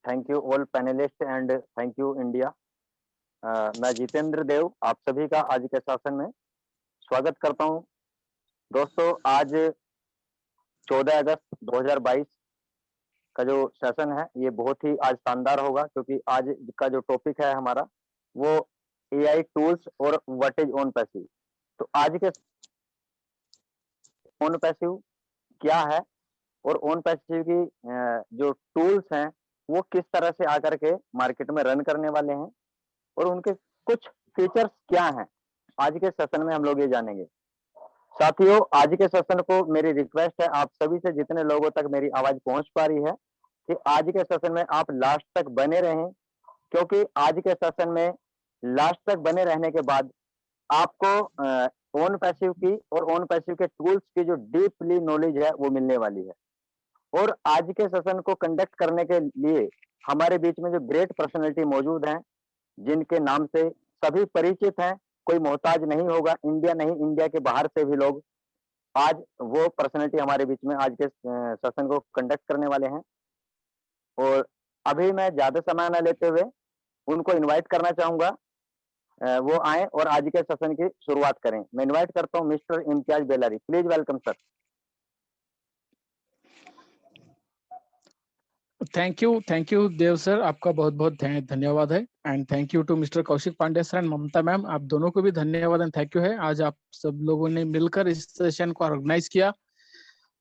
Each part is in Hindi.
Thank you all panelist and thank you India. मैं जितेंद्र देव आप सभी का आज के सेशन में स्वागत करता हूं। दोस्तों, आज 14 अगस्त 2022 का जो सेशन है ये बहुत ही आज शानदार होगा, क्योंकि आज का जो टॉपिक है हमारा वो एआई टूल्स और व्हाट इज ऑन पैसिव। तो आज के ऑन पैसिव क्या है और ऑन पैसिव की जो टूल्स हैं वो किस तरह से आकर के मार्केट में रन करने वाले हैं और उनके कुछ फीचर्स क्या हैं, आज के सेशन में हम लोग ये जानेंगे। साथियों, आज के सेशन को मेरी रिक्वेस्ट है आप सभी से, जितने लोगों तक मेरी आवाज पहुंच पा रही है, कि आज के सेशन में आप लास्ट तक बने रहें, क्योंकि आज के सेशन में लास्ट तक बने रहने के बाद आपको ऑन पैसिव की और ऑन पैसिव के टूल्स की जो डीपली नॉलेज है वो मिलने वाली है। और आज के सेशन को कंडक्ट करने के लिए हमारे बीच में जो ग्रेट पर्सनैलिटी मौजूद हैं, जिनके नाम से सभी परिचित हैं, कोई मोहताज नहीं होगा, इंडिया नहीं इंडिया के बाहर से भी लोग, आज वो पर्सनैलिटी हमारे बीच में आज के सेशन को कंडक्ट करने वाले हैं। और अभी मैं ज्यादा समय न लेते हुए उनको इनवाइट करना चाहूंगा, वो आए और आज के सेशन की शुरुआत करें। मैं इनवाइट करता हूं mister Imtiaz Bellari, please welcome sir. Thank you Dev sir, आपका बहुत बहुत धन्यवाद है। And thank you to mister Kaushik Pandey sir and Mamta ma'am, आप दोनों को भी धन्यवाद एंड थैंक यू है। आज आप सब लोगों ने मिलकर इस सेशन को ऑर्गेनाइज किया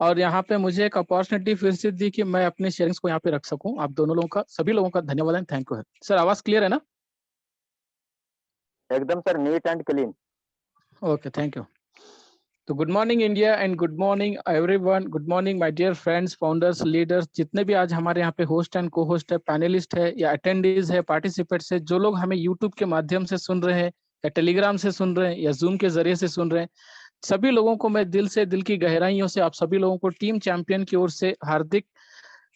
और यहाँ पे मुझे एक अपॉर्चुनिटी फिर से दी कि मैं अपने शेयरिंग्स को यहाँ पे रख सकूं। आप दोनों लोगों का, सभी लोगों का धन्यवाद एंड थैंक यू है। सर आवाज क्लियर है ना? एकदम sir, neat and clean. Okay, thank you. तो good morning India and good morning everyone, good morning my dear friends, founders, leaders, जितने भी आज हमारे यहाँ पे होस्ट एंड को होस्ट है, पैनलिस्ट है या अटेंडीज है, पार्टिसिपेट्स है, जो लोग हमें यूट्यूब के माध्यम से सुन रहे हैं या टेलीग्राम से सुन रहे हैं या जूम के जरिए से सुन रहे हैं, सभी लोगों को मैं दिल से, दिल की गहराइयों से आप सभी लोगों को टीम चैंपियन की ओर से हार्दिक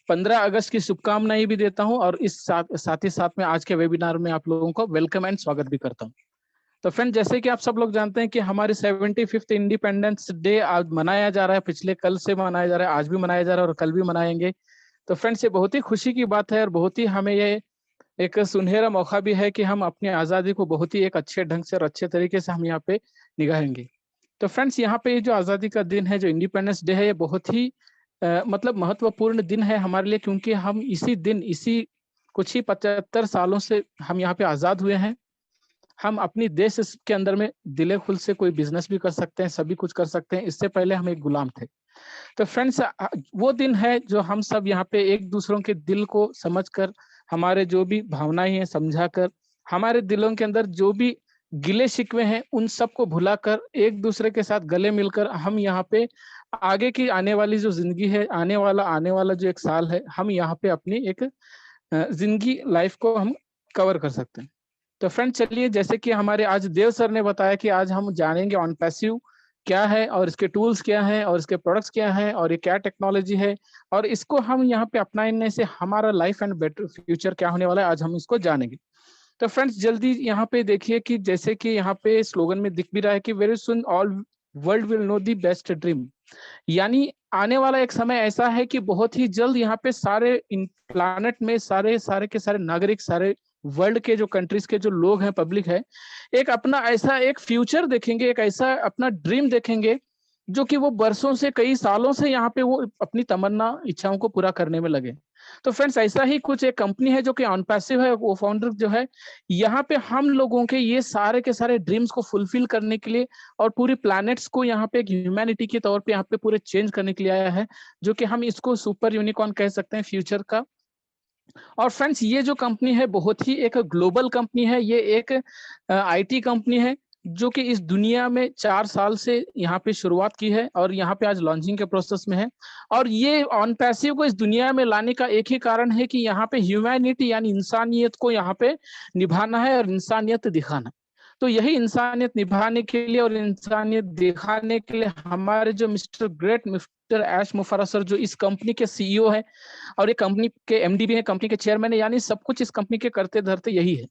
15 अगस्त की शुभकामनाएं भी देता हूं और इस साथ ही साथ में आज के वेबिनार में आप लोगों को वेलकम एंड स्वागत भी करता हूं। तो फ्रेंड, जैसे कि आप सब लोग जानते हैं कि हमारे 75th इंडिपेंडेंस डे आज मनाया जा रहा है, पिछले कल से मनाया जा रहा है, आज भी मनाया जा रहा है और कल भी मनाएंगे। तो फ्रेंड्स, ये बहुत ही खुशी की बात है और बहुत ही हमें ये एक सुनहरा मौका भी है कि हम अपनी आज़ादी को बहुत ही एक अच्छे ढंग से और अच्छे तरीके से हम यहाँ पे निगाहेंगे। तो फ्रेंड्स, यहाँ पे जो आज़ादी का दिन है, जो इंडिपेंडेंस डे है, ये बहुत ही मतलब महत्वपूर्ण दिन है हमारे लिए, क्योंकि हम इसी दिन, इसी कुछ ही 75 सालों से हम यहाँ पे आज़ाद हुए हैं। हम अपनी देश के अंदर में दिले खुल से कोई बिजनेस भी कर सकते हैं, सभी कुछ कर सकते हैं। इससे पहले हम एक गुलाम थे। तो फ्रेंड्स, वो दिन है जो हम सब यहाँ पे एक दूसरों के दिल को समझकर, हमारे जो भी भावनाएं हैं समझाकर, हमारे दिलों के अंदर जो भी गिले शिकवे हैं उन सबको भुलाकर, एक दूसरे के साथ गले मिलकर हम यहाँ पे आगे की आने वाली जो जिंदगी है, आने वाला जो एक साल है, हम यहाँ पे अपनी एक जिंदगी, लाइफ को हम कवर कर सकते हैं। तो फ्रेंड, चलिए, जैसे कि हमारे आज देव सर ने बताया कि आज हम जानेंगे ऑन पैसिव क्या है और इसके टूल्स क्या हैं और इसके प्रोडक्ट्स क्या हैं और ये क्या टेक्नोलॉजी है और इसको हम यहाँ पे अपनाने से हमारा लाइफ एंड बेटर फ्यूचर क्या होने वाला है, आज हम इसको जानेंगे। तो फ्रेंड्स, जल्दी यहाँ पे देखिए कि जैसे कि यहाँ पे स्लोगन में दिख भी रहा है कि very soon all world will know the best dream, यानी आने वाला एक समय ऐसा है कि बहुत ही जल्द यहाँ पे सारे प्लानट में सारे के सारे नागरिक, सारे वर्ल्ड के जो कंट्रीज के जो लोग हैं, पब्लिक है, एक अपना ऐसा एक फ्यूचर देखेंगे, एक ऐसा अपना ड्रीम देखेंगे जो कि वो बरसों से, कई सालों से यहाँ पे वो अपनी तमन्ना, इच्छाओं को पूरा करने में लगे। तो फ्रेंड्स, ऐसा ही कुछ एक कंपनी है जो कि ऑन पैसिव है, वो फाउंडर जो है यहाँ पे हम लोगों के ये सारे के सारे ड्रीम्स को फुलफिल करने के लिए और पूरी प्लैनेट्स को यहाँ पे एक ह्यूमैनिटी के तौर पे यहाँ पे पूरे चेंज करने के लिए आया है, जो कि हम इसको सुपर यूनिकॉर्न कह सकते हैं, फ्यूचर का। और फ्रेंड्स, ये जो कंपनी है बहुत ही एक ग्लोबल कंपनी है, ये एक आईटी कंपनी है जो कि इस दुनिया में 4 साल से यहाँ पे शुरुआत की है और यहाँ पे आज लॉन्चिंग के प्रोसेस में है। और ये ऑन पैसिव को इस दुनिया में लाने का एक ही कारण है कि यहाँ पे ह्यूमैनिटी यानी इंसानियत को यहाँ पे निभाना है और इंसानियत दिखाना। तो यही इंसानियत निभाने के लिए और इंसानियत दिखाने के लिए हमारे जो मिस्टर ऐश मुफर्रह सर, जो इस कंपनी के सीईओ है और ये कंपनी के एमडी भी है, कंपनी के चेयरमैन है, यानी सब कुछ इस कंपनी के करते धरते यही है।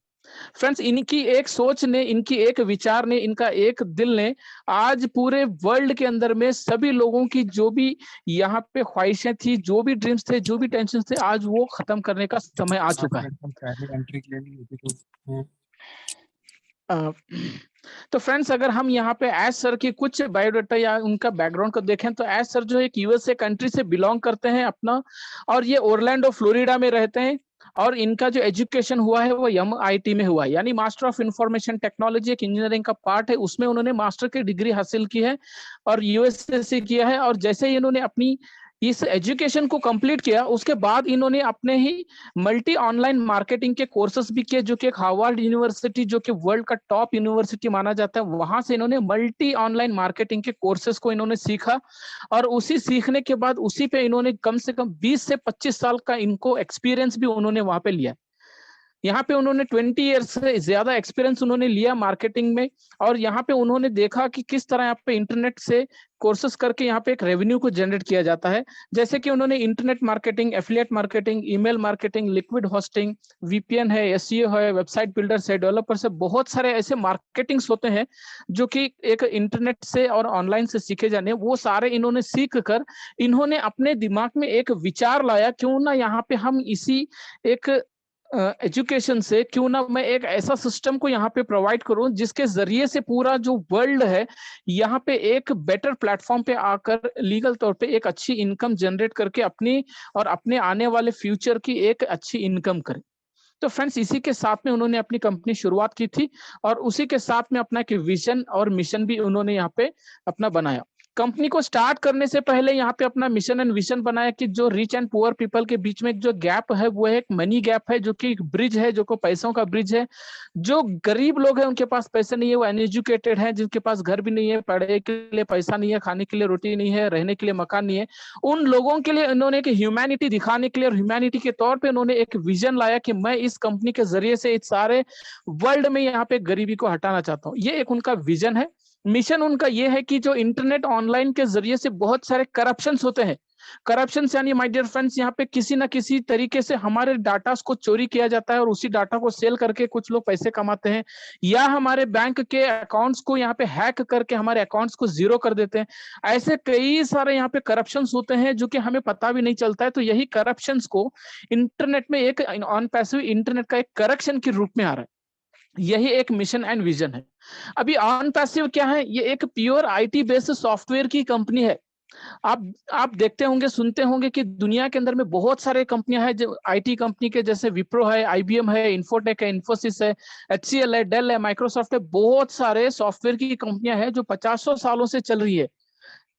फ्रेंड्स, इनकी एक सोच ने, इनकी एक विचार ने, इनका एक दिल ने आज पूरे वर्ल्ड के अंदर में सभी लोगों की जो भी यहाँ पे ख्वाहिशें थी, जो भी ड्रीम्स थे, जो भी टेंशन थे, आज वो खत्म करने का समय आ चुका है। अ, तो फ्रेंड्स, अगर हम यहाँ पे एज सर की कुछ बायोडाटा या उनका बैकग्राउंड को देखें तो एज सर जो एक यूएसए कंट्री से बिलोंग करते हैं अपना, और ये ओरलैंडो फ्लोरिडा में रहते हैं। और इनका जो एजुकेशन हुआ है वो MIT में हुआ है, यानी मास्टर ऑफ इंफॉर्मेशन टेक्नोलॉजी, एक इंजीनियरिंग का पार्ट है, उसमें उन्होंने मास्टर की डिग्री हासिल की है और यूएसए से किया है। और जैसे ही इन्होंने अपनी इस एजुकेशन को कंप्लीट किया, उसके बाद इन्होंने अपने ही मल्टी ऑनलाइन मार्केटिंग के कोर्सेस भी किए, जो कि एक हार्वर्ड यूनिवर्सिटी, जो कि वर्ल्ड का टॉप यूनिवर्सिटी माना जाता है, वहां से इन्होंने मल्टी ऑनलाइन मार्केटिंग के कोर्सेस को इन्होंने सीखा। और उसी सीखने के बाद उसी पे इन्होंने कम से कम 20 से 25 साल का इनको एक्सपीरियंस भी उन्होंने वहां पे लिया। यहाँ पे उन्होंने 20 ईयर्स से ज्यादा एक्सपीरियंस उन्होंने लिया मार्केटिंग में। और यहाँ पे उन्होंने देखा कि किस तरह यहाँ पे इंटरनेट से कोर्सेस करके यहाँ पे एक रेवेन्यू को जनरेट किया जाता है। जैसे कि उन्होंने internet marketing, affiliate marketing, email marketing, liquid hosting, VPN है, SEO है, वेबसाइट बिल्डर्स है, डेवलपर्स है, बहुत सारे ऐसे मार्केटिंग्स होते हैं जो कि एक इंटरनेट से और ऑनलाइन से सीखे जाने, वो सारे इन्होंने सीख कर इन्होंने अपने दिमाग में एक विचार लाया, क्यों ना यहाँ पे हम इसी एक एजुकेशन से क्यों ना मैं एक ऐसा सिस्टम को यहाँ पे प्रोवाइड करूं जिसके जरिए से पूरा जो वर्ल्ड है यहाँ पे एक बेटर प्लेटफॉर्म पे आकर लीगल तौर पे एक अच्छी इनकम जनरेट करके अपनी और अपने आने वाले फ्यूचर की एक अच्छी इनकम करे। तो फ्रेंड्स, इसी के साथ में उन्होंने अपनी कंपनी शुरुआत की थी और उसी के साथ में अपना एक विजन और मिशन भी उन्होंने यहाँ पे अपना बनाया। कंपनी को स्टार्ट करने से पहले यहाँ पे अपना मिशन एंड विजन बनाया कि जो रिच एंड पुअर पीपल के बीच में जो गैप है वो एक मनी गैप है, जो कि एक ब्रिज है, जो को पैसों का ब्रिज है। जो गरीब लोग हैं उनके पास पैसे नहीं है, वो अनएजुकेटेड हैं, जिनके पास घर भी नहीं है, पढ़ने के लिए पैसा नहीं है, खाने के लिए रोटी नहीं है, रहने के लिए मकान नहीं है, उन लोगों के लिए इन्होंने एक ह्यूमैनिटी दिखाने के लिए और ह्यूमैनिटी के तौर पे उन्होंने एक विजन लाया कि मैं इस कंपनी के जरिए से इस सारे वर्ल्ड में यहाँ पे गरीबी को हटाना चाहता हूँ। ये एक उनका विजन है। मिशन उनका ये है कि जो इंटरनेट ऑनलाइन के जरिए से बहुत सारे करप्शंस होते हैं, करप्शंस यानी माय डियर फ्रेंड्स, यहाँ पे किसी ना किसी तरीके से हमारे डाटा को चोरी किया जाता है और उसी डाटा को सेल करके कुछ लोग पैसे कमाते हैं, या हमारे बैंक के अकाउंट्स को यहाँ पे हैक करके हमारे अकाउंट्स को जीरो कर देते हैं। ऐसे कई सारे यहाँ पे करप्शंस होते हैं जो कि हमें पता भी नहीं चलता है। तो यही करप्शंस को इंटरनेट में एक ऑन पैसिव इंटरनेट का एक करेक्शन के रूप में आ रहा है। यही एक मिशन एंड विजन है। अभी ऑन पैसिव क्या है? ये एक प्योर IT बेस्ड सॉफ्टवेयर की कंपनी है। आप देखते होंगे, सुनते होंगे कि दुनिया के अंदर में बहुत सारे कंपनियां हैं जो IT कंपनी के, जैसे विप्रो है, IBM है, इन्फोटेक है, इन्फोसिस है, HCL है, डेल है, माइक्रोसॉफ्ट है, बहुत सारे सॉफ्टवेयर की कंपनियां हैं जो 50 सालों से चल रही है।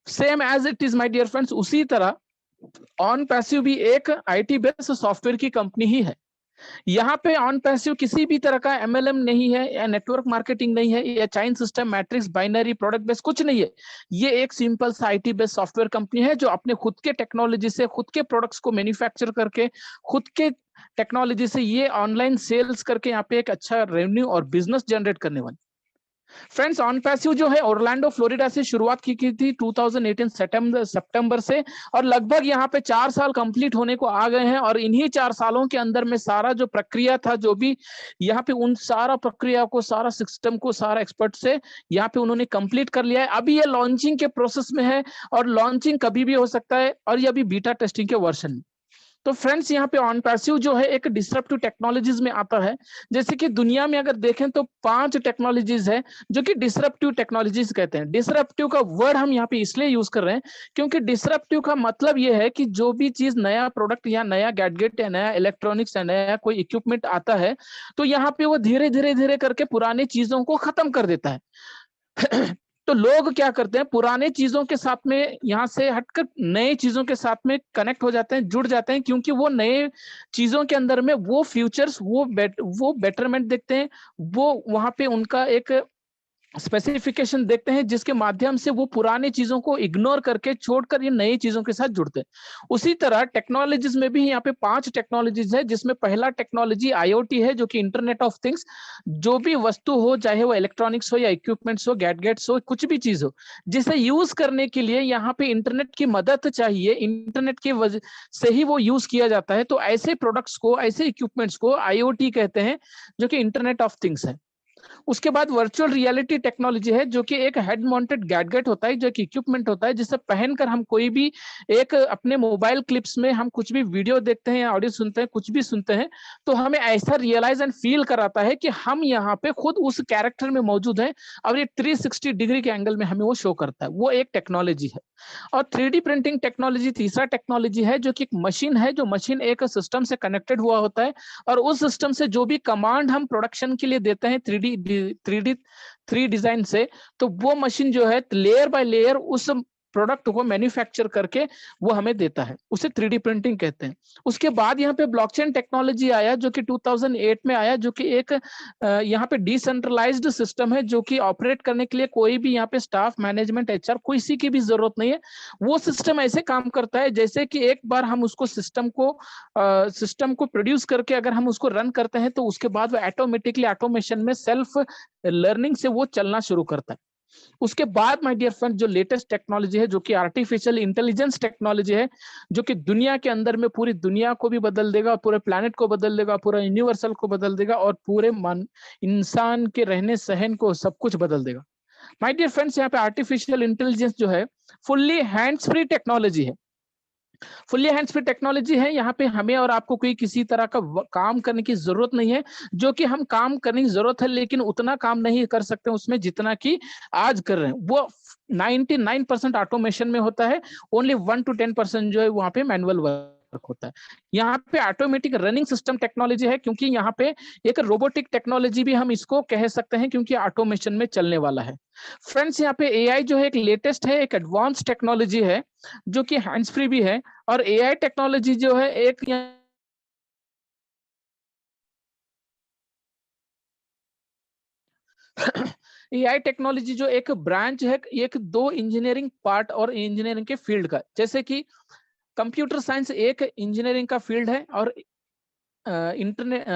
Same as it is my dear friends, उसी तरह ऑन पैसिव भी एक IT बेस्ड सॉफ्टवेयर की कंपनी ही है। यहाँ पे ऑन पैसिव किसी भी तरह का MLM नहीं है, या नेटवर्क मार्केटिंग नहीं है, या chain system, matrix, binary, product based कुछ नहीं है। ये एक सिंपल सा IT बेस्ड सॉफ्टवेयर कंपनी है जो अपने खुद के टेक्नोलॉजी से खुद के प्रोडक्ट्स को मैन्युफैक्चर करके खुद के टेक्नोलॉजी से ये ऑनलाइन सेल्स करके यहाँ पे एक अच्छा रेवेन्यू और बिजनेस जनरेट करने वाली। फ्रेंड्स, ऑन पैसिव जो है ओरलैंडो फ्लोरिडा से शुरुआत की थी 2018 सितंबर से, और लगभग यहाँ पे 4 साल कंप्लीट होने को आ गए हैं। और इन्हीं 4 सालों के अंदर में सारा जो प्रक्रिया था, जो भी यहाँ पे उन सारा प्रक्रिया को, सारा सिस्टम को, सारा एक्सपर्ट से यहाँ पे उन्होंने कंप्लीट कर लिया है। अभी ये लॉन्चिंग के प्रोसेस में है और लॉन्चिंग कभी भी हो सकता है, और ये अभी बीटा टेस्टिंग के वर्जन में। तो फ्रेंड्स, यहाँ पे ऑन पैसिव जो है एक डिसरप्टिव टेक्नोलॉजीज में आता है। जैसे कि दुनिया में अगर देखें तो 5 टेक्नोलॉजीज है जो कि डिसरप्टिव टेक्नोलॉजीज कहते हैं। डिसरप्टिव का वर्ड हम यहाँ पे इसलिए यूज कर रहे हैं क्योंकि डिसरप्टिव का मतलब ये है कि जो भी चीज, नया प्रोडक्ट या नया गैजेट या नया इलेक्ट्रॉनिक्स या नया कोई इक्विपमेंट आता है, तो यहाँ पे वो धीरे धीरे धीरे करके पुरानी चीजों को खत्म कर देता है। तो लोग क्या करते हैं, पुराने चीजों के साथ में यहाँ से हटकर नए चीजों के साथ में कनेक्ट हो जाते हैं, जुड़ जाते हैं, क्योंकि वो नए चीजों के अंदर में वो फ्यूचर्स, वो बेटरमेंट देखते हैं, वो वहां पे उनका एक स्पेसिफिकेशन देखते हैं जिसके माध्यम से वो पुराने चीजों को इग्नोर करके छोड़कर ये नई चीजों के साथ जुड़ते हैं। उसी तरह टेक्नोलॉजीज में भी यहाँ पे 5 टेक्नोलॉजीज है, जिसमें पहला टेक्नोलॉजी IoT है, जो कि इंटरनेट ऑफ थिंग्स। जो भी वस्तु हो, चाहे वो इलेक्ट्रॉनिक्स हो या इक्विपमेंट्स हो, गैजेट्स हो, कुछ भी चीज हो, जिसे यूज करने के लिए यहाँ पे इंटरनेट की मदद चाहिए, इंटरनेट की वजह से ही वो यूज किया जाता है। तो ऐसे प्रोडक्ट्स को, ऐसे इक्विपमेंट्स को IoT कहते हैं, जो कि इंटरनेट ऑफ थिंग्स है। उसके बाद वर्चुअल रियलिटी टेक्नोलॉजी है, जो कि एक हेड माउंटेड गैजेट होता है, जो एक इक्विपमेंट होता है, जिसे पहनकर हम कोई भी एक अपने मोबाइल क्लिप्स में हम कुछ भी वीडियो देखते हैं, ऑडियो सुनते हैं, कुछ भी सुनते हैं, तो हमें ऐसा रियलाइज एंड फील कराता है कि हम यहाँ पे खुद उस कैरेक्टर में मौजूद हैं, और ये 360 डिग्री के एंगल में हमें वो शो करता है। वो एक टेक्नोलॉजी है। और 3D प्रिंटिंग टेक्नोलॉजी तीसरा टेक्नोलॉजी है, जो कि एक मशीन है, जो मशीन एक सिस्टम से कनेक्टेड हुआ होता है, और उस सिस्टम से जो भी कमांड हम प्रोडक्शन के लिए देते हैं 3D डिजाइन से, तो वो मशीन जो है लेयर बाय लेयर उस प्रोडक्ट को मैन्युफैक्चर करके वो हमें देता है, उसे 3D प्रिंटिंग कहते हैं। उसके बाद यहाँ पे ब्लॉकचेन टेक्नोलॉजी आया, जो कि 2008 में आया, जो कि एक यहाँ पे डिसेंट्रलाइज्ड सिस्टम है, जो कि ऑपरेट करने के लिए कोई भी यहाँ पे स्टाफ, मैनेजमेंट, HR किसी की भी जरूरत नहीं है। वो सिस्टम ऐसे काम करता है जैसे कि एक बार हम उसको सिस्टम को प्रोड्यूस करके अगर हम उसको रन करते हैं, तो उसके बाद वो ऑटोमेटिकली ऑटोमेशन में सेल्फ लर्निंग से वो चलना शुरू करता है। उसके बाद माय डियर फ्रेंड, जो लेटेस्ट टेक्नोलॉजी है, जो कि आर्टिफिशियल इंटेलिजेंस टेक्नोलॉजी है, जो कि दुनिया के अंदर में पूरी दुनिया को भी बदल देगा, पूरे प्लैनेट को बदल देगा, पूरा यूनिवर्सल को बदल देगा, और पूरे इंसान के रहने सहन को सब कुछ बदल देगा। माय डियर फ्रेंड्स, यहाँ पे आर्टिफिशियल इंटेलिजेंस जो है फुल्ली हैंड्स फ्री टेक्नोलॉजी है। फुल्ली हैंड्स फ्री टेक्नोलॉजी है। यहाँ पे हमें और आपको कोई किसी तरह का काम करने की जरूरत नहीं है। जो कि हम काम करने की जरूरत है, लेकिन उतना काम नहीं कर सकते उसमें जितना कि आज कर रहे हैं। वो 99% ऑटोमेशन में होता है, ओनली 1 to 10% जो है वहां पे मैनुअल वर्क होता है। यहाँ पे ऑटोमेटिक रनिंग सिस्टम टेक्नोलॉजी है, क्योंकि यहाँ पे एक रोबोटिक टेक्नोलॉजी भी हम इसको कह सकते हैं, क्योंकि ऑटोमेशन में चलने वाला है। फ्रेंड्स, यहाँ पे AI जो है एक लेटेस्ट है, एक एडवांस टेक्नोलॉजी है, जो कि हैंड्स फ्री भी है। और AI टेक्नोलॉजी जो है एक AI टेक्नोलॉजी जो एक ब्रांच है, एक दो इंजीनियरिंग पार्ट और इंजीनियरिंग के फील्ड का, जैसे कि कंप्यूटर साइंस एक इंजीनियरिंग का फील्ड है, और इंटरनेट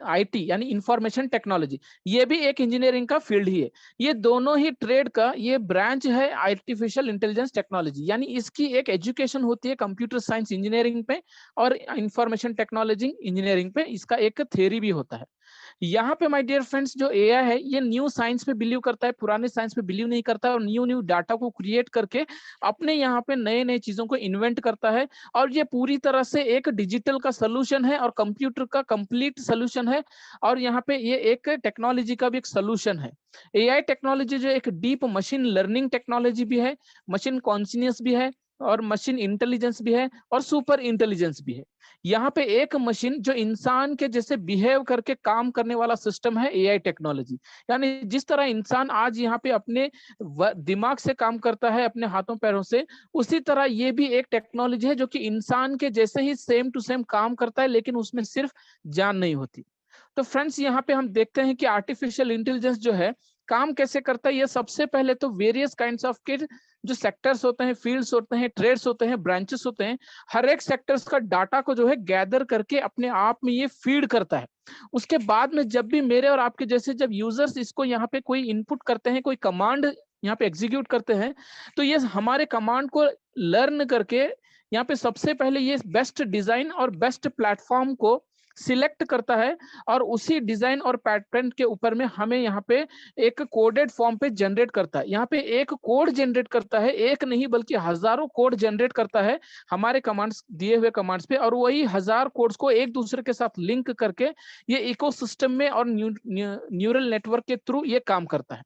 IT यानी इंफॉर्मेशन टेक्नोलॉजी ये भी एक इंजीनियरिंग का फील्ड ही है। ये दोनों ही ट्रेड का ये ब्रांच है आर्टिफिशियल इंटेलिजेंस टेक्नोलॉजी। यानी इसकी एक एजुकेशन होती है कंप्यूटर साइंस इंजीनियरिंग पे और इंफॉर्मेशन टेक्नोलॉजी इंजीनियरिंग पे, इसका एक थ्योरी भी होता है। यहाँ पे माय डियर फ्रेंड्स, जो AI है ये न्यू साइंस पे बिलीव करता है, पुराने साइंस पे बिलीव नहीं करता है, और न्यू न्यू डाटा को क्रिएट करके अपने यहाँ पे नए नए चीजों को इन्वेंट करता है। और ये पूरी तरह से एक डिजिटल का सोल्यूशन है और कंप्यूटर का कंप्लीट सोल्यूशन है, और यहाँ पे ये एक टेक्नोलॉजी का भी एक सोल्यूशन है। AI टेक्नोलॉजी जो एक डीप मशीन लर्निंग टेक्नोलॉजी भी है, मशीन कॉन्शियस भी है, और मशीन इंटेलिजेंस भी है, और सुपर इंटेलिजेंस भी है। यहाँ पे एक मशीन जो इंसान के जैसे बिहेव करके काम करने वाला सिस्टम है AI टेक्नोलॉजी। यानी जिस तरह इंसान आज यहाँ पे अपने दिमाग से काम करता है, अपने हाथों पैरों से, उसी तरह ये भी एक टेक्नोलॉजी है जो कि इंसान के जैसे ही सेम टू सेम काम करता है, लेकिन उसमें सिर्फ जान नहीं होती। तो फ्रेंड्स, यहाँ पे हम देखते हैं कि आर्टिफिशियल इंटेलिजेंस जो है काम कैसे करता है। ये सबसे पहले तो वेरियस काइंड्स ऑफ के जो सेक्टर्स होते हैं, फील्ड्स होते हैं, ट्रेड्स होते हैं, ब्रांचेस होते हैं, हर एक सेक्टर्स का डाटा को जो है गैदर करके अपने आप में ये फीड करता है। उसके बाद में जब भी मेरे और आपके जैसे जब यूजर्स इसको यहाँ पे कोई इनपुट करते हैं, कोई कमांड यहाँ पे एग्जीक्यूट करते हैं, तो ये हमारे कमांड को लर्न करके यहाँ पे सबसे पहले ये बेस्ट डिजाइन और बेस्ट प्लेटफॉर्म को सिलेक्ट करता है, और उसी डिजाइन और पैटर्न के ऊपर में हमें यहाँ पे एक कोडेड फॉर्म पे जनरेट करता है। यहाँ पे एक कोड जनरेट करता है, एक नहीं बल्कि हजारों कोड जनरेट करता है हमारे कमांड्स, दिए हुए कमांड्स पे, और वही 1000 कोड्स को एक दूसरे के साथ लिंक करके ये इकोसिस्टम में और न्यूरल नेटवर्क के थ्रू ये काम करता है।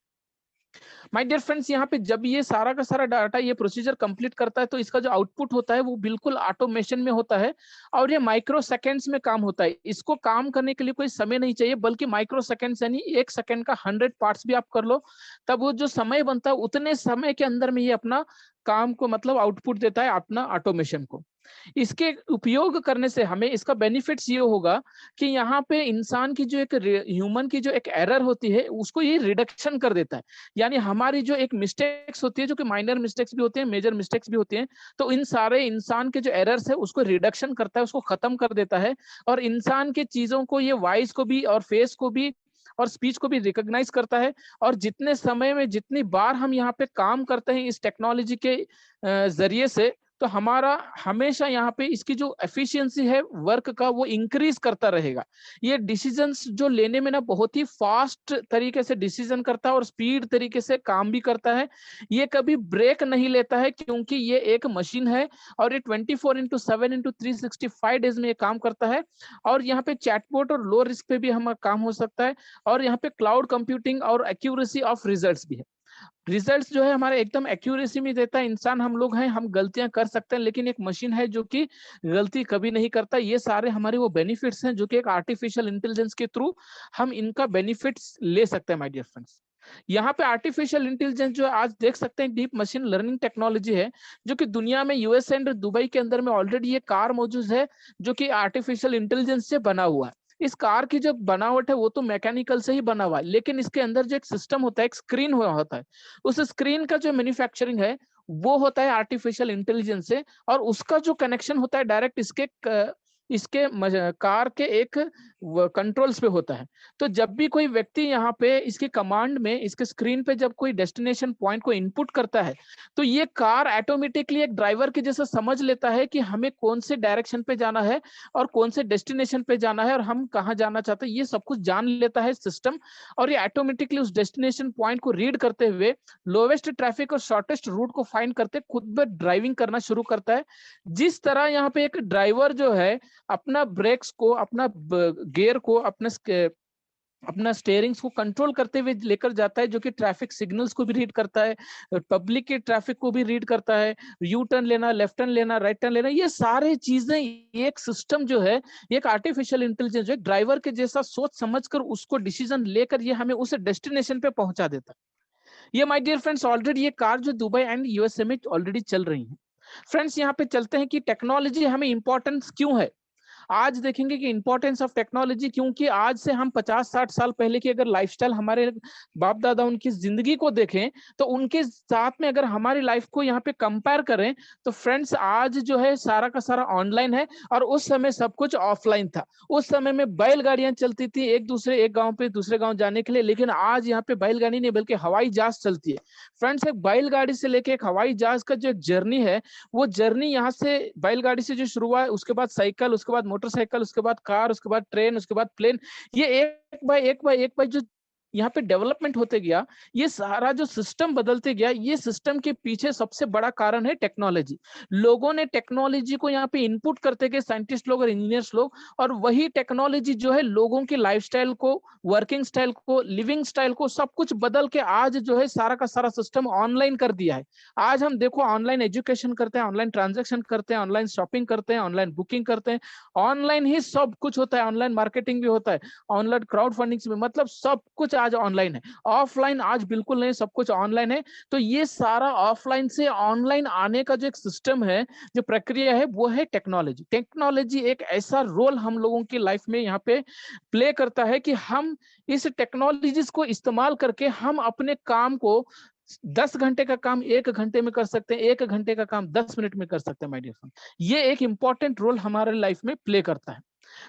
माय डियर फ्रेंड्स, यहाँ पे जब ये सारा का सारा डाटा ये प्रोसीजर कंप्लीट करता है, तो इसका जो आउटपुट होता है वो बिल्कुल ऑटोमेशन में होता है, और ये माइक्रो सेकेंड्स में काम होता है। इसको काम करने के लिए कोई समय नहीं चाहिए, बल्कि माइक्रो सेकेंड्स यानी 1 सेकेंड का 100 पार्ट्स भी आप कर लो, तब वो जो समय बनता है उतने समय के अंदर में ये अपना काम को मतलब आउटपुट देता है अपना ऑटोमेशन को। इसके उपयोग करने से हमें इसका बेनिफिट्स ये होगा कि यहाँ पे इंसान की जो एक ह्यूमन की जो एक एरर होती है उसको ये रिडक्शन कर देता है। यानी हमारी जो एक मिस्टेक्स होती है, जो कि माइनर मिस्टेक्स भी होती हैं, मेजर मिस्टेक्स भी होती हैं, तो इन सारे इंसान के जो एरर्स है उसको रिडक्शन करता है, उसको खत्म कर देता है। और इंसान के चीजों को, ये वॉइस को भी और फेस को भी और स्पीच को भी रिकॉग्नाइज करता है। और जितने समय में जितनी बार हम यहाँ पे काम करते हैं इस टेक्नोलॉजी के जरिए से, तो हमारा हमेशा यहाँ पे इसकी जो एफिशिएंसी है वर्क का वो इंक्रीज करता रहेगा। ये डिसीजंस जो लेने में ना बहुत ही फास्ट तरीके से डिसीजन करता है और स्पीड तरीके से काम भी करता है। ये कभी ब्रेक नहीं लेता है क्योंकि ये एक मशीन है और ये 24/7/365 डेज में ये काम करता है। और यहाँ पे चैटबॉट और लो रिस्क पे भी हमारा काम हो सकता है। और यहाँ पे क्लाउड कंप्यूटिंग और एक्यूरेसी ऑफ रिजल्ट्स भी है। रिजल्ट्स जो है हमारे एकदम एक्यूरेसी में देता है। इंसान हम लोग हैं, हम गलतियां कर सकते हैं, लेकिन एक मशीन है जो कि गलती कभी नहीं करता। ये सारे हमारे वो बेनिफिट्स हैं जो कि एक आर्टिफिशियल इंटेलिजेंस के थ्रू हम इनका बेनिफिट्स ले सकते हैं माय डियर फ्रेंड्स। यहाँ पे आर्टिफिशियल इंटेलिजेंस जो आज देख सकते हैं डीप मशीन लर्निंग टेक्नोलॉजी है, जो कि दुनिया में यूएस एंड दुबई के अंदर में ऑलरेडी ये कार मौजूद है जो कि आर्टिफिशियल इंटेलिजेंस से बना हुआ है। इस कार की जो बनावट है वो तो मैकेनिकल से ही बना हुआ है, लेकिन इसके अंदर जो एक सिस्टम होता है, एक स्क्रीन हुआ होता है, उस स्क्रीन का जो मैन्युफैक्चरिंग है वो होता है आर्टिफिशियल इंटेलिजेंस से। और उसका जो कनेक्शन होता है डायरेक्ट इसके कार के एक कंट्रोल्स पे होता है। तो जब भी कोई व्यक्ति यहाँ पे इसके कमांड में, इसके स्क्रीन पे जब कोई डेस्टिनेशन पॉइंट को इनपुट करता है, तो ये कार ऑटोमेटिकली एक ड्राइवर के जैसा समझ लेता है कि हमें कौन से डायरेक्शन पे जाना है और कौन से डेस्टिनेशन पे जाना है और हम कहाँ जाना चाहते हैं, ये सब कुछ जान लेता है सिस्टम। और ये ऑटोमेटिकली उस डेस्टिनेशन पॉइंट को रीड करते हुए लोवेस्ट ट्रैफिक और शॉर्टेस्ट रूट को फाइंड करते खुद ब ड्राइविंग करना शुरू करता है। जिस तरह यहाँ पे एक ड्राइवर जो है अपना ब्रेक्स को, अपना गियर को, अपना स्टेयरिंग्स को कंट्रोल करते हुए लेकर जाता है, जो कि ट्रैफिक सिग्नल्स को भी रीड करता है, पब्लिक के ट्रैफिक को भी रीड करता है, यू टर्न लेना, लेफ्ट टर्न लेना, राइट टर्न लेना, ये सारे चीजें एक सिस्टम जो है, एक आर्टिफिशियल इंटेलिजेंस जो है ड्राइवर के जैसा सोच समझकर उसको डिसीजन लेकर ये हमें उस डेस्टिनेशन पे पहुंचा देता है। ये माय डियर फ्रेंड्स ऑलरेडी ये कार जो दुबई एंड यूएसए में ऑलरेडी चल रही है। फ्रेंड्स यहाँ पे चलते हैं कि टेक्नोलॉजी हमें इंपॉर्टेंस क्यों है। आज देखेंगे कि इंपॉर्टेंस ऑफ टेक्नोलॉजी, क्योंकि आज से हम 50-60 साल पहले की अगर लाइफस्टाइल, हमारे बाप दादा उनकी जिंदगी को देखें, तो उनके साथ में अगर हमारी लाइफ को यहाँ पे कंपेयर करें, तो फ्रेंड्स आज जो है सारा का सारा ऑनलाइन है और उस समय सब कुछ ऑफलाइन था। उस समय में बैलगाड़ियां चलती थी एक गांव पे दूसरे गांव जाने के लिए, लेकिन आज यहाँ पे बैलगाड़ी नहीं बल्कि हवाई जहाज चलती है। फ्रेंड्स एक बैलगाड़ी से लेके एक हवाई जहाज का जो जर्नी है, वो जर्नी यहाँ से बैलगाड़ी से जो शुरू हुआ है, उसके बाद साइकिल, उसके बाद मोटरसाइकिल, उसके बाद कार, उसके बाद ट्रेन, उसके बाद प्लेन, ये एक बाय जो यहाँ पे डेवलपमेंट होते गया, ये सारा जो सिस्टम बदलते गया, ये सिस्टम के पीछे सबसे बड़ा कारण है टेक्नोलॉजी। लोगों ने टेक्नोलॉजी को यहाँ पे इनपुट करते गए, साइंटिस्ट लोग और इंजीनियर्स लोग, और वही टेक्नोलॉजी जो है लोगों की लाइफस्टाइल को, वर्किंग स्टाइल को, लिविंग स्टाइल को सब कुछ बदल के आज जो है सारा का सारा सिस्टम ऑनलाइन कर दिया है। आज हम देखो ऑनलाइन एजुकेशन करते हैं, ऑनलाइन ट्रांजेक्शन करते हैं, ऑनलाइन शॉपिंग करते हैं, ऑनलाइन बुकिंग करते हैं, ऑनलाइन ही सब कुछ होता है, ऑनलाइन मार्केटिंग भी होता है, ऑनलाइन क्राउड फंडिंग में, मतलब सब कुछ आज ऑनलाइन है। ऑफलाइन आज बिल्कुल नहीं, सब कुछ ऑनलाइन है। तो ये सारा ऑफलाइन से ऑनलाइन आने का जो एक सिस्टम है, जो प्रक्रिया है, वो है टेक्नोलॉजी। टेक्नोलॉजी एक ऐसा रोल हम लोगों की लाइफ में यहाँ पे प्ले करता है कि हम इस टेक्नोलॉजीज को इस्तेमाल करके हम अपने काम को 10 घंटे का काम 1 घंटे में कर सकते हैं, 1 घंटे का काम 10 मिनट में कर सकते हैं माय डियर फ्रेंड। ये एक इंपॉर्टेंट रोल हमारे लाइफ में प्ले करता है।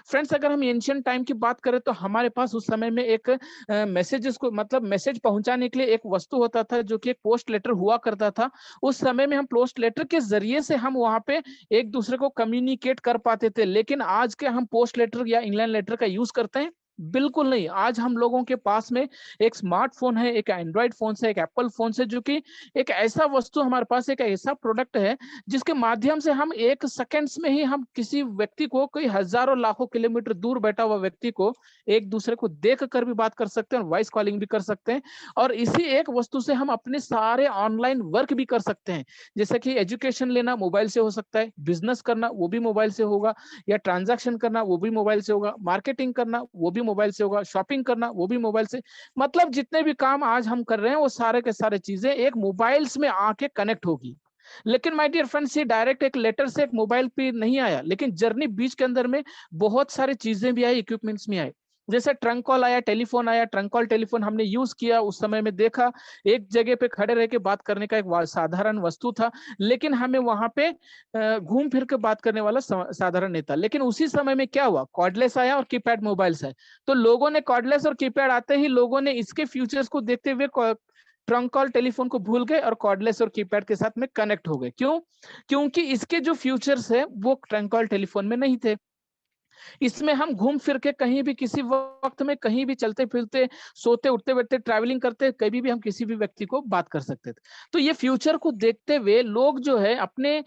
फ्रेंड्स अगर हम एंशिएंट टाइम की बात करें, तो हमारे पास उस समय में एक मैसेजेस को, मतलब मैसेज पहुंचाने के लिए एक वस्तु होता था जो कि एक पोस्ट लेटर हुआ करता था। उस समय में हम पोस्ट लेटर के जरिए से हम वहां पे एक दूसरे को कम्युनिकेट कर पाते थे, लेकिन आज के हम पोस्ट लेटर या इंग्लैंड लेटर का यूज करते हैं? बिल्कुल नहीं। आज हम लोगों के पास में एक स्मार्टफोन है, एक एंड्रॉइड फोन से, एक एप्पल फोन से, जो कि एक ऐसा वस्तु हमारे पास, एक ऐसा प्रोडक्ट है जिसके माध्यम से हम 1 सेकंड्स में ही हम किसी व्यक्ति को, कोई हजारों लाखों किलोमीटर दूर बैठा हुआ व्यक्ति को एक दूसरे को देख कर भी बात कर सकते हैं और वॉइस कॉलिंग भी कर सकते हैं। और इसी एक वस्तु से हम अपने सारे ऑनलाइन वर्क भी कर सकते हैं, जैसे कि एजुकेशन लेना मोबाइल से हो सकता है, बिजनेस करना वो भी मोबाइल से होगा, या ट्रांजैक्शन करना वो भी मोबाइल से होगा, मार्केटिंग करना वो भी मोबाइल से होगा, शॉपिंग करना वो भी मोबाइल से। मतलब जितने भी काम आज हम कर रहे हैं वो सारे के सारे चीजें एक मोबाइल्स में आके कनेक्ट होगी। लेकिन माय डियर फ्रेंड्स, ये डायरेक्ट एक लेटर से एक मोबाइल पे नहीं आया, लेकिन जर्नी बीच के अंदर में बहुत सारी चीजें भी आई, इक्विपमेंट्स में आए। जैसे ट्रंक कॉल आया, टेलीफोन आया, ट्रंक कॉल टेलीफोन हमने यूज किया, उस समय में देखा एक जगह पे खड़े रह के बात करने का एक साधारण वस्तु था, लेकिन हमें वहां पे घूम फिर के बात करने वाला साधारण नहीं था। लेकिन उसी समय में क्या हुआ, कॉर्डलेस आया और कीपैड मोबाइल्स आए। तो लोगों ने कॉर्डलेस और कीपैड आते ही लोगों ने इसके फ्यूचर्स को देखते हुए ट्रंक कॉल टेलीफोन को भूल गए और कॉर्डलेस और कीपैड के साथ में कनेक्ट हो गए। क्यों? क्योंकि इसके जो फ्यूचर्स है वो ट्रंक कॉल टेलीफोन में नहीं थे। इसमें हम घूम फिर के कहीं भी किसी वक्त में कहीं भी चलते फिरते, सोते उठते बैठते, ट्रैवलिंग करते, कभी भी हम किसी भी व्यक्ति को बात कर सकते थे। तो ये फ्यूचर को देखते हुए लोग जो है अपने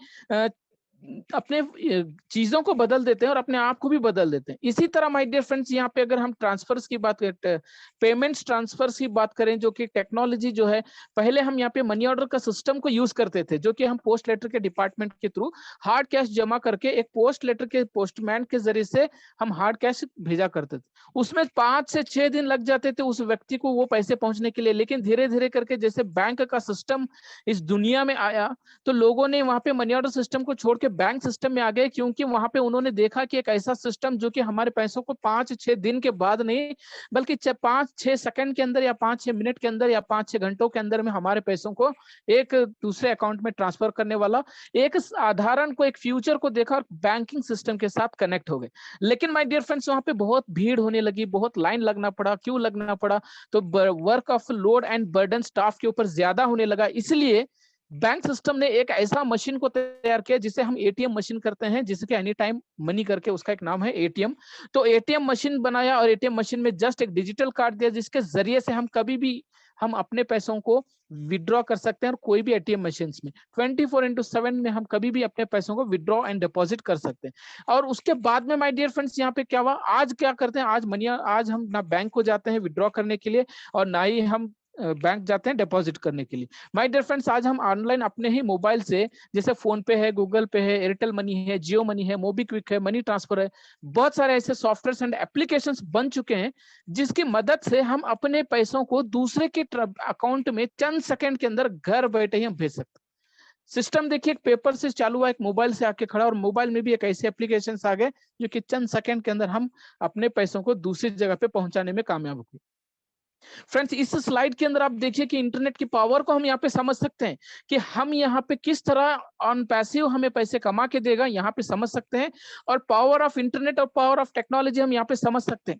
चीजों को बदल देते हैं और अपने आप को भी बदल देते हैं। इसी तरह माय डियर फ्रेंड्स, यहाँ पे अगर हम ट्रांसफर्स की बात करें, पेमेंट्स ट्रांसफर्स की बात करें, जो कि टेक्नोलॉजी जो है, पहले हम यहाँ पे मनी ऑर्डर का सिस्टम को यूज करते थे, जो कि हम पोस्ट लेटर के डिपार्टमेंट के थ्रू हार्ड कैश जमा करके एक पोस्ट लेटर के पोस्टमैन के जरिए से हम हार्ड कैश भेजा करते थे। उसमें 5 से 6 दिन लग जाते थे उस व्यक्ति को वो पैसे पहुंचने के लिए। लेकिन धीरे धीरे करके जैसे बैंक का सिस्टम इस दुनिया में आया, तो लोगों ने वहां पे मनी ऑर्डर सिस्टम को छोड़ के बैंक सिस्टम में आ गए, क्योंकि वहां पे उन्होंने देखा कि एक ऐसा सिस्टम जो कि हमारे पैसों को 5-6 दिन के बाद नहीं, बल्कि 5-6 सेकंड के अंदर या 5-6 मिनट के अंदर या 5-6 घंटों के अंदर में हमारे पैसों को एक दूसरे अकाउंट में ट्रांसफर करने वाला एक साधारण को, एक फ्यूचर को देखा और बैंकिंग सिस्टम के साथ कनेक्ट हो गए। लेकिन माय डियर फ्रेंड्स, वहां पे बहुत भीड़ होने लगी, बहुत लाइन लगना पड़ा। क्यों लगना पड़ा? तो work of load and burden staff के ऊपर ज्यादा होने लगा। इसलिए बैंक सिस्टम ने एक ऐसा मशीन को तैयार किया जिसे हम एटीएम मशीन करते हैं, जिसके एनी टाइम मनी करके उसका एक नाम है एटीएम। तो एटीएम मशीन बनाया और एटीएम मशीन में जस्ट एक डिजिटल कार्ड दिया, जिसके जरिए से हम कभी भी हम अपने पैसों को विड्रॉ कर सकते हैं और कोई भी एटीएम मशीन में 24/7 में हम कभी भी अपने पैसों को विड्रॉ एंड डिपॉजिट कर सकते हैं। और उसके बाद में माय डियर फ्रेंड्स, यहाँ पे क्या हुआ, आज क्या करते हैं, आज हम ना बैंक को जाते हैं विड्रॉ करने के लिए और ना ही हम बैंक जाते हैं डिपॉजिट करने के लिए। माय डियर फ्रेंड्स, आज हम ऑनलाइन अपने ही मोबाइल से, जैसे फोन पे है, गूगल पे है, एयरटेल मनी है, जियो मनी है, मोबीक्विक है, मनी ट्रांसफर है, बहुत सारे ऐसे सॉफ्टवेयर एंड एप्लीकेशंस बन चुके हैं जिसकी मदद से हम अपने पैसों को दूसरे के अकाउंट में चंद सेकंड के अंदर घर बैठे ही हम भेज सकते हैं। सिस्टम देखिए, एक पेपर से चालू हुआ, एक मोबाइल से आके खड़ा, और मोबाइल में भी एक ऐसे एप्लीकेशन आ गए जो कि चंद सेकंड के अंदर हम अपने पैसों को दूसरी जगह पे पहुंचाने में कामयाब हो गए। फ्रेंड्स, इस स्लाइड के अंदर आप देखिए कि इंटरनेट की पावर को हम यहाँ पे समझ सकते हैं कि हम यहाँ पे किस तरह ऑन पैसिव हमें पैसे कमा के देगा, यहाँ पे समझ सकते हैं। और पावर ऑफ इंटरनेट और पावर ऑफ टेक्नोलॉजी हम यहाँ पे समझ सकते हैं।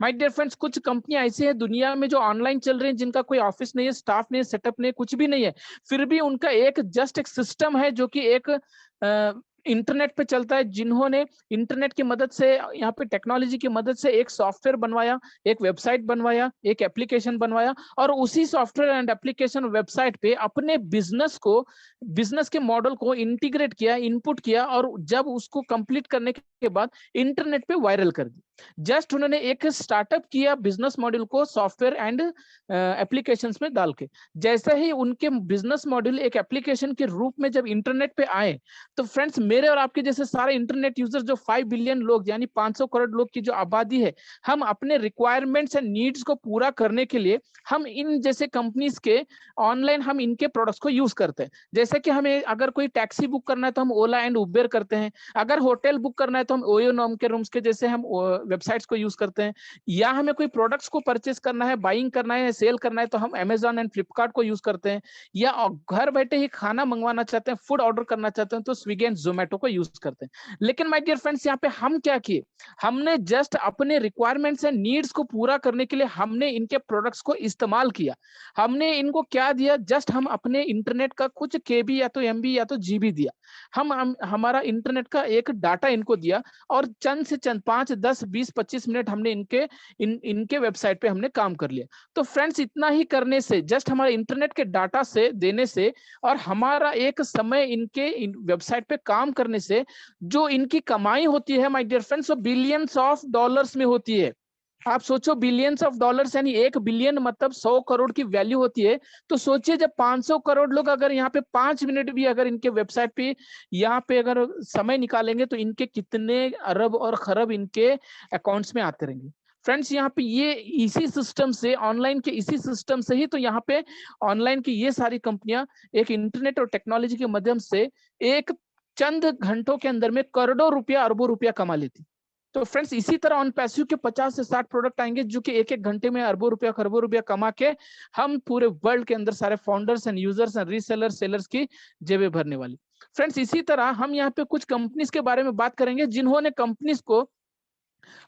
माय डियर फ्रेंड्स, कुछ कंपनियां ऐसी हैं दुनिया में जो ऑनलाइन चल रही हैं, जिनका कोई ऑफिस नहीं है, स्टाफ नहीं है, सेटअप नहीं है, कुछ भी नहीं है, फिर भी उनका एक सिस्टम है जो कि एक इंटरनेट पे चलता है। जिन्होंने इंटरनेट की मदद से, यहाँ पे टेक्नोलॉजी की मदद से एक सॉफ्टवेयर बनवाया, एक वेबसाइट बनवाया, एक एप्लीकेशन बनवाया, और उसी सॉफ्टवेयर एंड एप्लीकेशन वेबसाइट पे अपने बिजनेस के मॉडल को इंटीग्रेट किया, इनपुट किया, और जब उसको कंप्लीट करने के बाद इंटरनेट पे वायरल कर दी। जस्ट उन्होंने एक स्टार्टअप किया बिजनेस मॉडल को सॉफ्टवेयर एंड एप्लीकेशंस में डाल के। जैसे ही उनके बिजनेस मॉडल एक एप्लीकेशन के रूप में जब इंटरनेट पे आए, तो फ्रेंड्स, मेरे और आपके जैसे सारे इंटरनेट यूजर जो 5 बिलियन लोग, यानी 500 करोड़ लोग की जो आबादी है, हम अपने रिक्वायरमेंट्स एंड नीड्स को पूरा करने के लिए हम इन जैसे कंपनीज के ऑनलाइन हम इनके प्रोडक्ट्स को यूज करते हैं। जैसे कि हमें अगर कोई टैक्सी बुक करना है तो हम ओला एंड उबेर करते हैं। अगर होटल बुक करना है तो हम ओयो नॉम के रूम्स के जैसे हम वेबसाइट्स को यूज करते हैं। या हमें कोई प्रोडक्ट्स को परचेस करना है, बाइंग करना है, सेल करना है, तो हम अमेजॉन एंड फ्लिपकार्ट को यूज करते हैं। या घर बैठे ही खाना मंगवाना चाहते हैं, फूड ऑर्डर करना चाहते हैं, तो स्विगी एंड जोमेटो को यूज करते हैं। लेकिन माय डियर फ्रेंड्स, यहाँ पे हम क्या किए, हमने जस्ट अपने रिक्वायरमेंट्स एंड नीड्स को पूरा करने के लिए हमने इनके प्रोडक्ट्स को इस्तेमाल किया। हमने इनको क्या दिया, जस्ट हम अपने इंटरनेट का कुछ केबी या तो एमबी या तो जीबी दिया। हम हमारा इंटरनेट का एक डाटा इनको दिया, और चंद से चंद 5, 10, 20, 25 मिनट हमने इनके वेबसाइट पे हमने काम कर लिया। तो फ्रेंड्स, इतना ही करने से, जस्ट हमारे इंटरनेट के डाटा से देने से और हमारा एक समय इनके वेबसाइट पे काम करने से, जो इनकी कमाई होती है माय डियर फ्रेंड्स, वो बिलियंस ऑफ डॉलर्स में होती है। आप सोचो, बिलियंस ऑफ डॉलर्स यानी 1 बिलियन मतलब 100 करोड़ की वैल्यू होती है। तो सोचिए, जब 500 करोड़ लोग अगर यहाँ पे 5 मिनट भी अगर इनके वेबसाइट पे यहाँ पे अगर समय निकालेंगे, तो इनके कितने अरब और खरब इनके अकाउंट्स में आते रहेंगे। फ्रेंड्स यहाँ पे ये इसी सिस्टम से, ऑनलाइन के इसी सिस्टम से ही तो यहाँ पे ऑनलाइन की ये सारी कंपनियां एक इंटरनेट और टेक्नोलॉजी के माध्यम से एक चंद घंटों के अंदर में करोड़ों रुपया, अरबों रुपया कमा लेती। तो फ्रेंड्स इसी तरह ऑन पैसिव के 50 से 60 प्रोडक्ट आएंगे जो कि एक एक घंटे में अरबों रुपया, खरबों रुपया कमा के हम पूरे वर्ल्ड के अंदर सारे founders and users and reseller, sellers की जेबें भरने वाली। फ्रेंड्स इसी तरह हम यहाँ पे कुछ कंपनीज के बारे में बात करेंगे जिन्होंने कंपनीज को,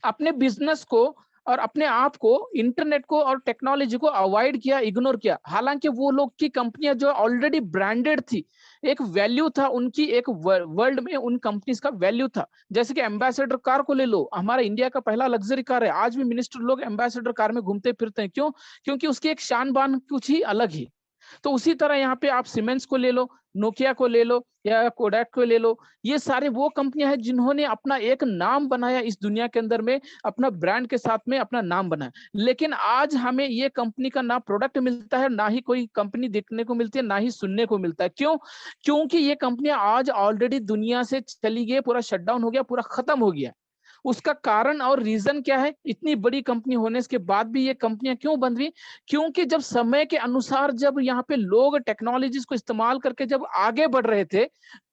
अपने बिजनेस को और अपने आप को, इंटरनेट को और टेक्नोलॉजी को अवॉइड किया, इग्नोर किया। हालांकि वो लोग की कंपनियां जो ऑलरेडी ब्रांडेड थी, एक वैल्यू था उनकी, एक वर्ल्ड में उन कंपनीज का वैल्यू था। जैसे कि एम्बेसडर कार को ले लो, हमारा इंडिया का पहला लग्जरी कार है, आज भी मिनिस्टर लोग एम्बेसडर कार में घूमते फिरते हैं। क्यों? क्योंकि उसकी एक शान बान कुछ ही अलग ही। तो उसी तरह यहाँ पे आप सीमेंस को ले लो, नोकिया को ले लो या कोडैक को ले लो, ये सारे वो कंपनियां हैं जिन्होंने अपना एक नाम बनाया इस दुनिया के अंदर में, अपना ब्रांड के साथ में अपना नाम बनाया। लेकिन आज हमें ये कंपनी का ना प्रोडक्ट मिलता है, ना ही कोई कंपनी देखने को मिलती है, ना ही सुनने को मिलता है। क्यों? क्योंकि ये कंपनियां आज ऑलरेडी दुनिया से चली गई, पूरा शटडाउन हो गया, पूरा खत्म हो गया। उसका कारण और रीजन क्या है? इतनी बड़ी कंपनी होने के बाद भी ये कंपनियां क्यों बंद हुई? क्योंकि जब समय के अनुसार, जब यहाँ पे लोग टेक्नोलॉजीज को इस्तेमाल करके जब आगे बढ़ रहे थे,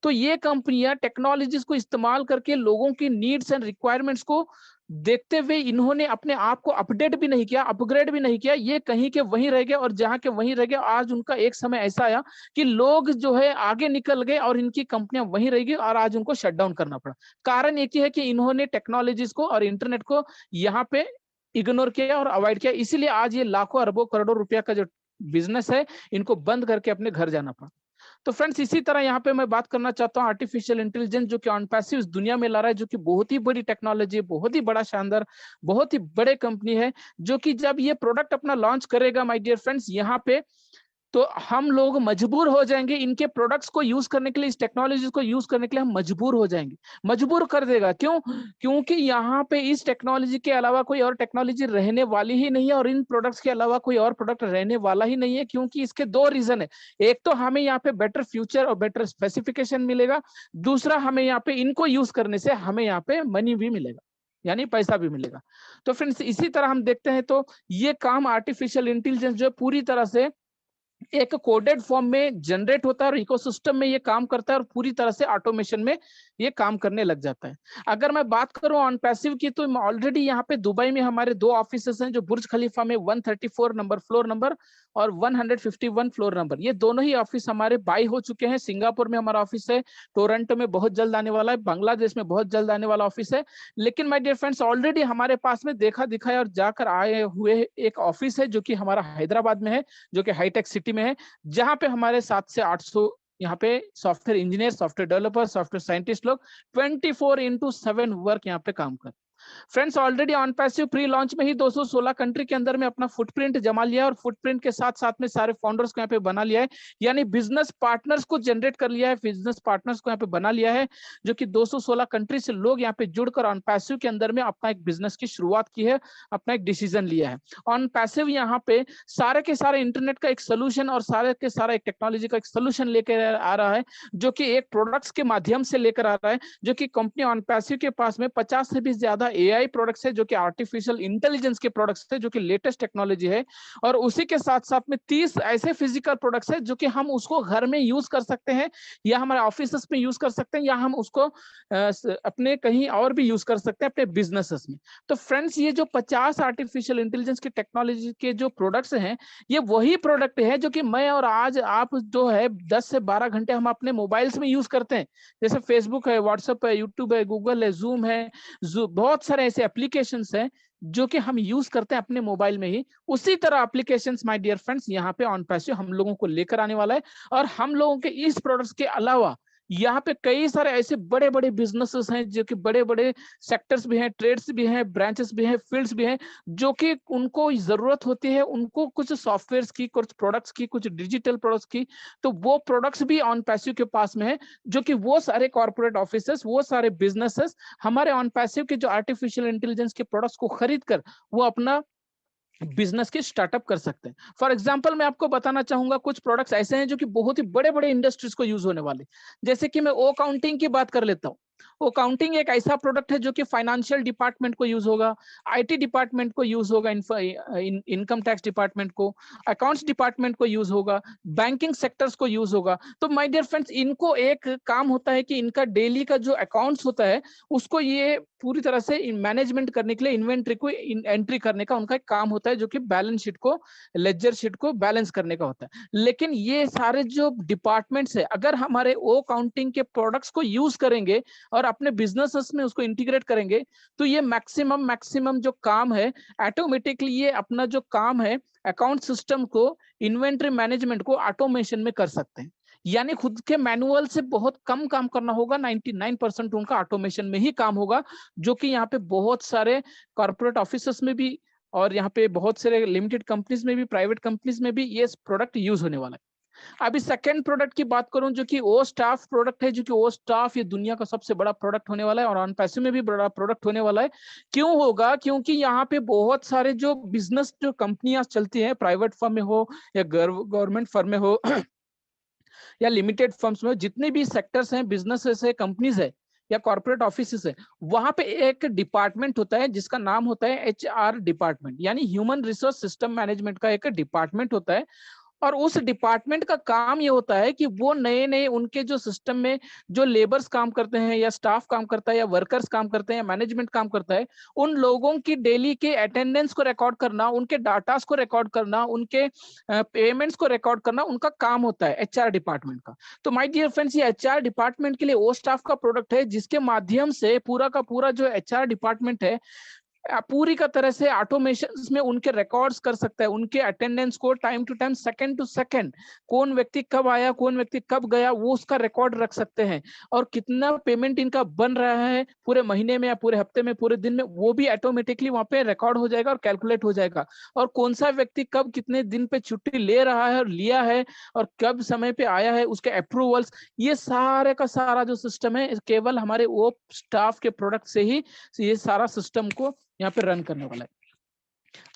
तो ये कंपनियां टेक्नोलॉजीज को इस्तेमाल करके लोगों की नीड्स एंड रिक्वायरमेंट्स को देखते हुए इन्होंने अपने आप को अपडेट भी नहीं किया, अपग्रेड भी नहीं किया। ये कहीं के वहीं रह गए और जहां के वहीं रह गए। आज उनका एक समय ऐसा आया कि लोग जो है आगे निकल गए और इनकी कंपनियां वहीं रह गई और आज उनको शट डाउन करना पड़ा। कारण एक ही है कि इन्होंने टेक्नोलॉजीज को और इंटरनेट को यहाँ पे इग्नोर किया और अवॉइड किया। इसीलिए आज ये लाखों अरबों करोड़ों रुपया का जो बिजनेस है, इनको बंद करके अपने घर जाना पड़ा। तो फ्रेंड्स इसी तरह यहाँ पे मैं बात करना चाहता हूँ आर्टिफिशियल इंटेलिजेंस, जो कि ऑन पैसिव इस दुनिया में ला रहा है, जो कि बहुत ही बड़ी टेक्नोलॉजी, बहुत ही बड़ा शानदार, बहुत ही बड़े कंपनी है, जो कि जब ये प्रोडक्ट अपना लॉन्च करेगा माय डियर फ्रेंड्स, यहाँ पे तो हम लोग मजबूर हो जाएंगे इनके प्रोडक्ट्स को यूज करने के लिए, इस टेक्नोलॉजी को यूज करने के लिए हम मजबूर हो जाएंगे, मजबूर कर देगा। क्यों? क्योंकि यहाँ पे इस टेक्नोलॉजी के अलावा कोई और टेक्नोलॉजी रहने वाली ही नहीं है और इन प्रोडक्ट्स के अलावा कोई और प्रोडक्ट रहने वाला ही नहीं है। क्योंकि इसके दो रीजन है, एक तो हमें यहाँ पे बेटर फ्यूचर और बेटर स्पेसिफिकेशन मिलेगा, दूसरा हमें यहाँ पे इनको यूज करने से हमें यहाँ पे मनी भी मिलेगा, यानी पैसा भी मिलेगा। तो फ्रेंड्स इसी तरह हम देखते हैं तो ये काम आर्टिफिशियल इंटेलिजेंस जो पूरी तरह से एक कोडेड फॉर्म में जनरेट होता है और इकोसिस्टम में ये काम करता है और पूरी तरह से ऑटोमेशन में ये काम करने लग जाता है। अगर मैं बात करूं ऑन पैसिव की, तो ऑलरेडी यहाँ पे दुबई में हमारे दो ऑफिसेस हैं, जो बुर्ज खलीफा में 134 नंबर फ्लोर नंबर और 151 फ्लोर नंबर, ये दोनों ही ऑफिस हमारे बाई हो चुके हैं। सिंगापुर में हमारा ऑफिस है, टोरंटो में बहुत जल्द आने वाला है, बांग्लादेश में बहुत जल्द आने वाला ऑफिस है। लेकिन माय डियर फ्रेंड्स ऑलरेडी हमारे पास में देखा दिखाया और जाकर आए हुए एक ऑफिस है जो कि हमारा हैदराबाद में है, जो कि हाईटेक सिटी में है, जहां पे हमारे 700 से 800 यहाँ पे software engineer, software developer, software scientist लोग 24/7 वर्क यहाँ पे काम कर। Friends already on passive pre launch में ही 216 कंट्री के अंदर में अपना फुटप्रिंट जमा लिया और फुटप्रिंट के साथ साथ में सारे फाउंडर्स को यहाँ पे बना लिया है, यानी बिजनेस पार्टनर्स को जनरेट कर लिया है, बिजनेस पार्टनर्स को यहाँ पे बना लिया है, जो कि 216 कंट्री से लोग यहाँ पे जुड़कर ऑन पैसिव के अंदर में अपना एक बिजनेस की शुरुआत की है, अपना एक डिसीजन लिया है। ऑन पैसिव यहाँ पे सारे के सारे इंटरनेट का एक सोल्यूशन और सारे के सारा एक टेक्नोलॉजी का एक सोल्यूशन लेकर आ रहा है, जो कि एक प्रोडक्ट्स के माध्यम से लेकर आ रहा है, जो कि कंपनी ऑन पैसिव के पास में 50 से भी ज्यादा एआई प्रोडक्ट्स है, जो कि आर्टिफिशियल इंटेलिजेंस के प्रोडक्ट्स है, जो कि लेटेस्ट टेक्नोलॉजी है। और उसी के साथ साथ में 30 ऐसे फिजिकल प्रोडक्ट्स है जो कि हम उसको घर में यूज कर सकते हैं, या हमारे ऑफिस में यूज कर सकते हैं, या हम उसको अपने कहीं और भी यूज कर सकते हैं अपने बिजनेसेस में। तो फ्रेंड्स ये जो 50 आर्टिफिशियल इंटेलिजेंस की टेक्नोलॉजी के जो प्रोडक्ट्स हैं, ये वही प्रोडक्ट है जो कि मैं और आज आप जो है 10 से 12 घंटे हम अपने मोबाइल्स में यूज करते हैं। जैसे फेसबुक है, व्हाट्सएप है, यूट्यूब है, गूगल है, जूम है, बहुत सारे ऐसे एप्लीकेशंस हैं जो कि हम यूज करते हैं अपने मोबाइल में ही। उसी तरह एप्लीकेशंस माय डियर फ्रेंड्स यहाँ पे ऑन पैसिव हम लोगों को लेकर आने वाला है। और हम लोगों के इस प्रोडक्ट्स के अलावा यहाँ पे कई सारे ऐसे बड़े बड़े बिजनेसेस हैं, जो कि बड़े बड़े सेक्टर्स भी हैं, ट्रेड्स भी हैं, ब्रांचेस भी हैं, फील्ड्स भी हैं, जो कि उनको जरूरत होती है उनको कुछ सॉफ्टवेयर की, कुछ प्रोडक्ट्स की, कुछ डिजिटल प्रोडक्ट्स की, तो वो प्रोडक्ट्स भी ऑन पैसिव के पास में है, जो कि वो सारे कॉर्पोरेट ऑफिसेस, वो सारे बिजनेसेस हमारे ऑन पैसिव के जो आर्टिफिशियल इंटेलिजेंस के प्रोडक्ट्स को खरीद कर वो अपना बिजनेस की स्टार्टअप कर सकते हैं। फॉर एग्जांपल मैं आपको बताना चाहूंगा कुछ प्रोडक्ट्स ऐसे हैं जो कि बहुत ही बड़े बड़े इंडस्ट्रीज को यूज होने वाले, जैसे कि मैं ओ काउंटिंग की बात कर लेता हूं। अकाउंटिंग एक ऐसा प्रोडक्ट है जो कि फाइनेंशियल डिपार्टमेंट को यूज होगा, आईटी डिपार्टमेंट को यूज होगा, इनकम टैक्स डिपार्टमेंट को, अकाउंट्स डिपार्टमेंट को यूज होगा, बैंकिंग सेक्टर्स को यूज होगा। तो माय डियर फ्रेंड्स, इनको एक काम होता है कि इनका डेली का जो अकाउंट्स होता है उसको ये पूरी तरह से मैनेजमेंट करने के लिए इन्वेंट्री को एंट्री करने का उनका एक काम होता है, जो कि बैलेंस शीट को, लेजर शीट को बैलेंस करने का होता है। लेकिन ये सारे जो डिपार्टमेंट्स है, अगर हमारे ओ अकाउंटिंग के प्रोडक्ट्स को यूज करेंगे और अपने बिजनेसेस में उसको इंटीग्रेट करेंगे, तो ये मैक्सिमम जो काम है ऑटोमेटिकली ये अपना जो काम है अकाउंट सिस्टम को, इन्वेंट्री मैनेजमेंट को ऑटोमेशन में कर सकते हैं। यानी खुद के मैनुअल से बहुत कम काम करना होगा, 99% उनका ऑटोमेशन में ही काम होगा, जो कि यहाँ पे बहुत सारे कॉर्पोरेट ऑफिसेस में भी और यहाँ पे बहुत सारे लिमिटेड कंपनीज में भी, प्राइवेट कंपनीज में भी ये प्रोडक्ट यूज होने वाला है। अभी सेकंड प्रोडक्ट की बात करूं जो कि ओ स्टाफ प्रोडक्ट है, जो कि ओ स्टाफ ये दुनिया का सबसे बड़ा प्रोडक्ट होने वाला है और ऑन पैसिव में भी बड़ा प्रोडक्ट होने वाला है। क्यों होगा? क्योंकि यहाँ पे बहुत सारे जो बिजनेस जो कंपनियां चलती हैं, प्राइवेट फर्म में हो या गवर्नमेंट फर्म में हो या लिमिटेड फर्म्स में, जितने भी सेक्टर्स हैं, बिजनेसेस है, कंपनीज है या कॉर्पोरेट ऑफिसेस है, वहां पे एक डिपार्टमेंट होता है जिसका नाम होता है एचआर डिपार्टमेंट, यानी ह्यूमन रिसोर्स सिस्टम मैनेजमेंट का एक डिपार्टमेंट होता है। और उस डिपार्टमेंट का काम ये होता है कि वो नए नए उनके जो सिस्टम में जो लेबर्स काम करते हैं या स्टाफ काम करता है या वर्कर्स काम करते हैं या मैनेजमेंट काम करता है, उन लोगों की डेली के अटेंडेंस को रिकॉर्ड करना, उनके डाटास को रिकॉर्ड करना, उनके पेमेंट्स को रिकॉर्ड करना उनका काम होता है एचआर डिपार्टमेंट का। तो माय डियर फ्रेंड्स, ये एचआर डिपार्टमेंट के लिए वो स्टाफ का प्रोडक्ट है जिसके माध्यम से पूरा का पूरा जो एचआर डिपार्टमेंट है पूरी का तरह से ऑटोमेशन में उनके रिकॉर्ड्स कर सकता है, उनके अटेंडेंस को time to time, second to second, कौन व्यक्ति कब आया, कौन व्यक्ति कब गया, वो उसका रिकॉर्ड रख सकते हैं। और कितना पेमेंट इनका बन रहा है पूरे महीने में या पूरे हफ्ते में, पूरे दिन में, वो भी ऑटोमेटिकली वहां पे रिकॉर्ड हो जाएगा और कैलकुलेट हो जाएगा। और कौन सा व्यक्ति कब कितने दिन पे छुट्टी ले रहा है और लिया है और कब समय पे आया है, उसके अप्रूवल्स, ये सारे का सारा जो सिस्टम है केवल हमारे वो स्टाफ के प्रोडक्ट से ही ये सारा सिस्टम को यहाँ पे रन करने वाला है।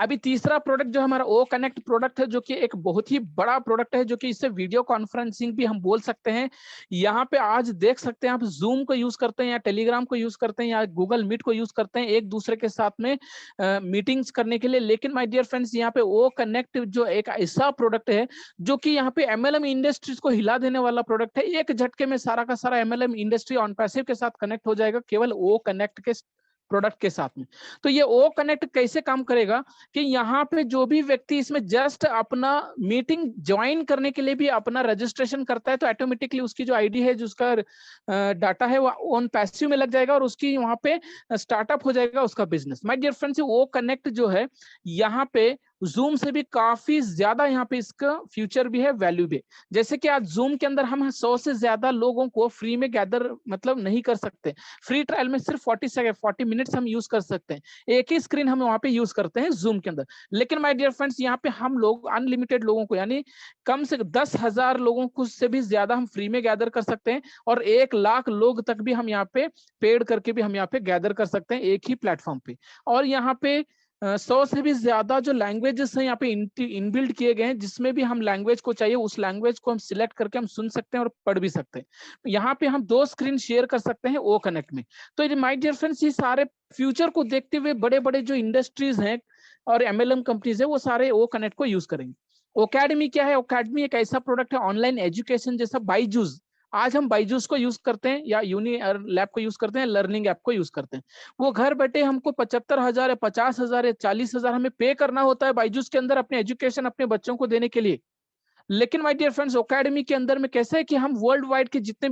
अभी तीसरा प्रोडक्ट जो हमारा ओ कनेक्ट प्रोडक्ट है, जो कि एक बहुत ही बड़ा प्रोडक्ट है, जो कि इससे वीडियो कॉन्फ्रेंसिंग भी हम बोल सकते हैं। यहाँ पे आज देख सकते हैं आप, जूम को यूज करते हैं या टेलीग्राम को यूज करते हैं या गूगल मीट को यूज करते हैं एक दूसरे के साथ में मीटिंग्स करने के लिए। लेकिन माय डियर फ्रेंड्स, यहाँ पे ओ कनेक्ट जो एक ऐसा प्रोडक्ट है जो कि यहाँ पे एमएलएम इंडस्ट्रीज को हिला देने वाला प्रोडक्ट है। एक झटके में सारा का सारा एमएलएम इंडस्ट्री ऑन पैसिव के साथ कनेक्ट हो जाएगा केवल ओ कनेक्ट के प्रोडक्ट के साथ में। तो ये ओ कनेक्ट कैसे काम करेगा कि यहाँ पे जो भी व्यक्ति इसमें जस्ट अपना मीटिंग ज्वाइन करने के लिए भी अपना रजिस्ट्रेशन करता है, तो ऑटोमेटिकली उसकी जो आईडी है, जो उसका डाटा है, वो ऑन पैसिव में लग जाएगा और उसकी वहां पे स्टार्टअप हो जाएगा उसका business. My dear friends, O connect जो है यहाँ पे जूम से भी काफी ज्यादा यहाँ पे इसका फ्यूचर भी है, वैल्यू भी है। जैसे कि आज जूम के अंदर हम 100 से ज्यादा लोगों को फ्री में गैदर मतलब नहीं कर सकते। फ्री ट्रायल में सिर्फ 40 मिनट्स हम यूज कर सकते हैं, एक ही स्क्रीन हम वहां पे यूज करते हैं जूम के अंदर। लेकिन माय डियर फ्रेंड्स, यहाँ पे हम लोग अनलिमिटेड लोगों को, यानी कम से 10,000 लोगों को से भी ज्यादा हम फ्री में गैदर कर सकते हैं और 1 लाख लोग तक भी हम यहाँ पे पेड करके भी हम यहाँ पे गैदर कर सकते हैं एक ही प्लेटफॉर्म पे। और यहाँ पे 100 से भी ज्यादा जो लैंग्वेजेस हैं यहाँ पे इनबिल्ड किए गए हैं, जिसमें भी हम लैंग्वेज को चाहिए उस लैंग्वेज को हम सिलेक्ट करके हम सुन सकते हैं और पढ़ भी सकते हैं। यहाँ पे हम 2 स्क्रीन शेयर कर सकते हैं ओ कनेक्ट में। तो माय डियर फ्रेंड्स, ये सारे फ्यूचर को देखते हुए बड़े बड़े जो इंडस्ट्रीज हैं और एमएलएम कंपनीज है, वो सारे ओ कनेक्ट को यूज करेंगे। ओकेडमी क्या है? ओकेडमी एक ऐसा प्रोडक्ट है ऑनलाइन एजुकेशन जैसा। बायजूस, आज हम बायजूस को यूज करते हैं या यूनी लैब को यूज करते हैं, लर्निंग ऐप को यूज करते हैं। वो घर बैठे हमको 75,000 या 50,000 या 40,000 हमें पे करना होता है बायजूस के अंदर अपने एजुकेशन अपने बच्चों को देने के लिए। लेकिन माय डियर फ्रेंड्स, ओकेडमी के अंदर में कैसे है कि हम वर्ल्ड वाइड के जितने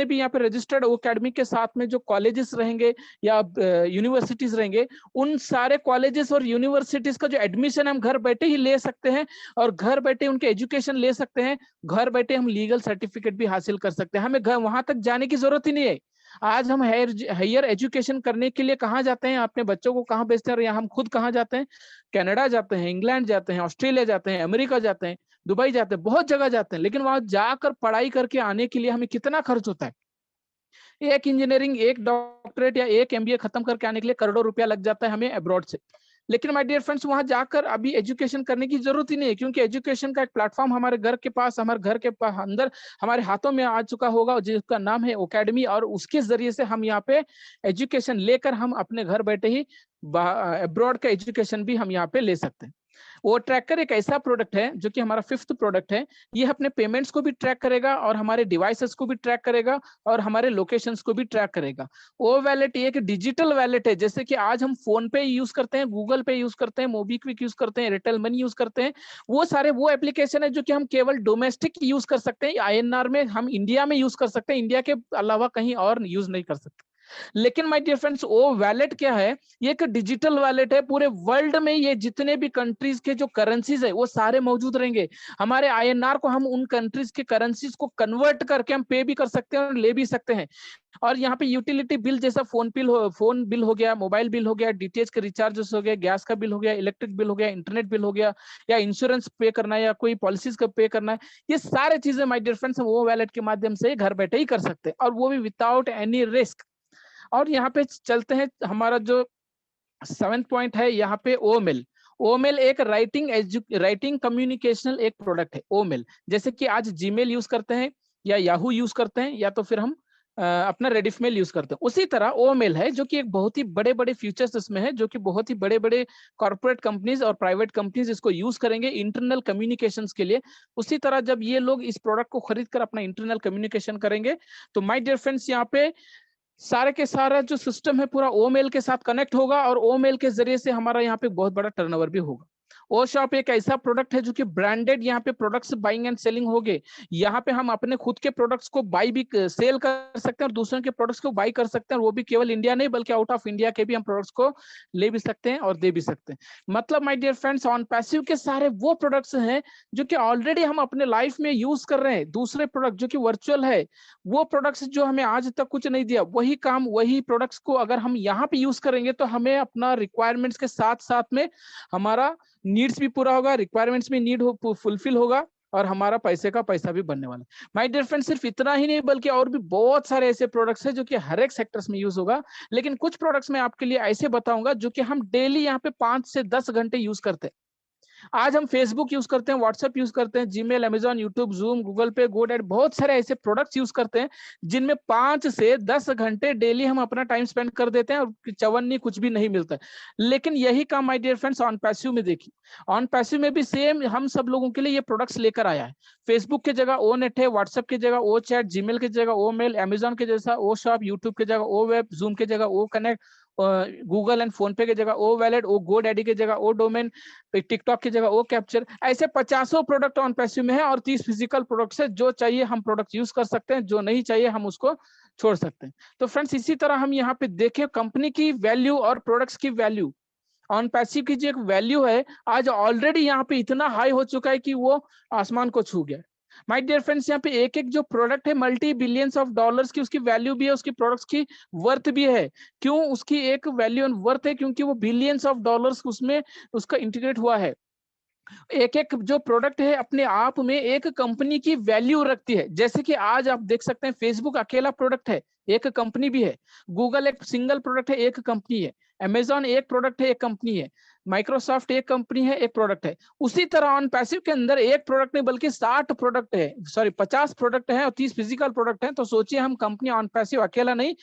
भी यहाँ पे रजिस्टर्ड ओकेडमी के साथ में जो कॉलेजेस रहेंगे या यूनिवर्सिटीज रहेंगे, उन सारे कॉलेजेस और यूनिवर्सिटीज का जो एडमिशन हम घर बैठे ही ले सकते हैं और घर बैठे उनके एजुकेशन ले सकते हैं। घर बैठे हम लीगल सर्टिफिकेट भी हासिल कर सकते हैं, हमें वहां तक जाने की जरूरत ही नहीं है। आज हम हायर एजुकेशन करने के लिए कहाँ जाते हैं, अपने बच्चों को कहाँ भेजते हैं, और हम खुद कहाँ जाते हैं? कनाडा जाते हैं, इंग्लैंड जाते हैं, ऑस्ट्रेलिया जाते हैं, अमेरिका जाते हैं, दुबई जाते हैं, बहुत जगह जाते हैं। लेकिन वहां जाकर पढ़ाई करके आने के लिए हमें कितना खर्च होता है? एक इंजीनियरिंग, एक डॉक्टरेट या एक एमबीए खत्म करके आने के लिए करोड़ों रुपया लग जाता है हमें अब्रॉड से। लेकिन माय डियर फ्रेंड्स वहां जाकर अभी एजुकेशन करने की जरूरत ही नहीं है, क्योंकि एजुकेशन का एक प्लेटफॉर्म हमारे घर के पास, हमारे घर के अंदर हमारे हाथों में आ चुका होगा, जिसका नाम है एकेडमी, और उसके जरिए से हम यहाँ पे एजुकेशन लेकर हम अपने घर बैठे ही अब्रॉड का एजुकेशन भी हम यहाँ पे ले सकते हैं। वो ट्रैकर एक ऐसा प्रोडक्ट है जो कि हमारा 5th प्रोडक्ट है। ये अपने पेमेंट्स को भी ट्रैक करेगा और हमारे डिवाइसेस को भी ट्रैक करेगा और हमारे लोकेशंस को भी ट्रैक करेगा। वो वैलेट एक डिजिटल वैलेट है, जैसे कि आज हम फोन पे यूज करते हैं, गूगल पे यूज करते हैं, मोबीक्विक यूज करते हैं, एयरटेल मनी यूज करते हैं। वो सारे वो एप्लीकेशन है जो कि हम केवल डोमेस्टिक यूज कर सकते हैं, INR में हम इंडिया में यूज कर सकते हैं, इंडिया के अलावा कहीं और यूज नहीं कर सकते। लेकिन माय डियर फ्रेंड्स वो वैलेट क्या है? ये एक डिजिटल वैलेट है। पूरे वर्ल्ड में ये जितने भी कंट्रीज के जो करेंसीज है वो सारे मौजूद रहेंगे। हमारे INR को हम उन कंट्रीज के करेंसीज को कन्वर्ट करके हम पे भी कर सकते हैं और ले भी सकते हैं। और यहाँ पे यूटिलिटी बिल जैसा फोन बिल हो गया, मोबाइल बिल हो गया, डीटीएच के रिचार्जेस हो गया, गैस का बिल हो गया, इलेक्ट्रिक बिल हो गया, इंटरनेट बिल हो गया, या इंश्योरेंस पे करना है या कोई पॉलिसीज का पे करना है, ये सारे चीजें माय डियर फ्रेंड्स वो वैलेट के माध्यम से घर बैठे ही कर सकते हैं, और वो भी विदाउट एनी रिस्क। और यहाँ पे चलते हैं, हमारा जो 7th पॉइंट है यहाँ पे ओमेल। ओमेल एक राइटिंग कम्युनिकेशनल एक प्रोडक्ट है ओमेल। जैसे कि आज जीमेल यूज करते हैं या याहू यूज करते हैं या तो फिर हम अपना रेडिफमेल यूज करते हैं, उसी तरह ओमेल है जो कि एक बहुत ही बड़े बड़े फीचर्स इसमें है, जो कि बहुत ही बड़े बड़े कॉर्पोरेट कंपनीज और प्राइवेट कंपनीज इसको यूज करेंगे इंटरनल कम्युनिकेशंस के लिए। उसी तरह जब ये लोग इस प्रोडक्ट को खरीद कर अपना इंटरनल कम्युनिकेशन करेंगे तो माय डियर फ्रेंड्स यहाँ पे सारे के सारा जो सिस्टम है पूरा ओमेल के साथ कनेक्ट होगा और ओमेल के जरिए से हमारा यहाँ पे बहुत बड़ा टर्नओवर भी होगा। ओ शॉप एक ऐसा प्रोडक्ट है जो कि ब्रांडेड यहाँ पे प्रोडक्ट्स बाइंग एंड सेलिंग हो गए। यहाँ पे हम अपने खुद के प्रोडक्ट्स को बाई भी सेल कर सकते हैं और दूसरों के प्रोडक्ट्स को बाई कर सकते हैं, और वो भी केवल इंडिया नहीं बल्कि आउट ऑफ इंडिया के भी हम प्रोडक्ट्स को ले भी सकते हैं और दे भी सकते हैं। मतलब my dear friends on passive के सारे वो प्रोडक्ट्स हैं जो कि ऑलरेडी हम अपने लाइफ में यूज कर रहे हैं। दूसरे प्रोडक्ट जो कि वर्चुअल है, वो प्रोडक्ट्स जो हमें आज तक कुछ नहीं दिया, वही काम वही प्रोडक्ट्स को अगर हम यहाँ पे यूज करेंगे तो हमें अपना रिक्वायरमेंट्स के साथ साथ में हमारा नीड्स भी पूरा होगा, रिक्वायरमेंट्स भी नीड हो फुलफिल होगा, और हमारा पैसे का पैसा भी बनने वाला है। माय डियर फ्रेंड सिर्फ इतना ही नहीं बल्कि और भी बहुत सारे ऐसे प्रोडक्ट्स हैं जो कि हर एक सेक्टर्स में यूज होगा। लेकिन कुछ प्रोडक्ट्स मैं आपके लिए ऐसे बताऊंगा जो कि हम डेली यहाँ पे 5 से 10 घंटे यूज करते हैं। आज हम फेसबुक यूज करते हैं, व्हाट्सएप यूज करते हैं, Gmail, Amazon, YouTube, zoom, Google पे, गोडैड, बहुत सारे ऐसे प्रोडक्ट्स यूज करते हैं जिनमें 5 से 10 घंटे डेली हम अपना टाइम स्पेंड कर देते हैं और चवन्नी कुछ भी नहीं मिलता है। लेकिन यही काम my dear friends on passive में देखिए, ऑन पैसिव में भी सेम हम सब लोगों के लिए ये प्रोडक्ट्स लेकर आया है। फेसबुक की जगह ओ नेट है, व्हाट्सएप की जगह ओ चैट, जीमेल की जगह ओ मेल, अमेजॉन के जैसा ओ शॉप, यूट्यूब की जगह ओ वेब, जूम की जगह O connect, Google and PhonePe की जगह ओ वैलेट, ओ गोडैडी की जगह ओ डोमेन, टिकटॉक की जगह ओ कैप्चर। ऐसे 50 प्रोडक्ट ऑन पैसिव में है और 30 फिजिकल प्रोडक्ट्स है। जो चाहिए हम प्रोडक्ट यूज कर सकते हैं, जो नहीं चाहिए हम उसको छोड़ सकते हैं। तो फ्रेंड्स इसी तरह हम यहाँ पे देखें कंपनी की वैल्यू और प्रोडक्ट्स की वैल्यू। ऑन पैसिव की जो एक वैल्यू है आज ऑलरेडी यहाँ पे इतना हाई हो चुका है कि वो आसमान को छू गया। माय डियर फ्रेंड्स यहाँ पे एक एक जो प्रोडक्ट है मल्टी बिलियंस ऑफ डॉलर्स की उसकी वैल्यू भी है, उसकी प्रोडक्ट्स की वर्थ भी है। क्यों उसकी एक वैल्यू एंड वर्थ है? क्योंकि वो बिलियंस ऑफ डॉलर्स उसमें उसका इंटीग्रेट हुआ है। एक एक जो प्रोडक्ट है अपने आप में एक कंपनी की वैल्यू रखती है। जैसे कि आज आप देख सकते हैं फेसबुक अकेला प्रोडक्ट है, एक कंपनी भी है। गूगल एक सिंगल प्रोडक्ट है, एक कंपनी है। अमेजॉन एक प्रोडक्ट है, एक कंपनी है। माइक्रोसॉफ्ट एक कंपनी है, एक प्रोडक्ट है। उसी तरह ऑन पैसिव के अंदर एक प्रोडक्ट नहीं बल्कि 60 प्रोडक्ट है, सॉरी 50 प्रोडक्ट है और 30 फिजिकल प्रोडक्ट है। तो सोचिए हम कंपनी ऑन पैसिव अकेला नहीं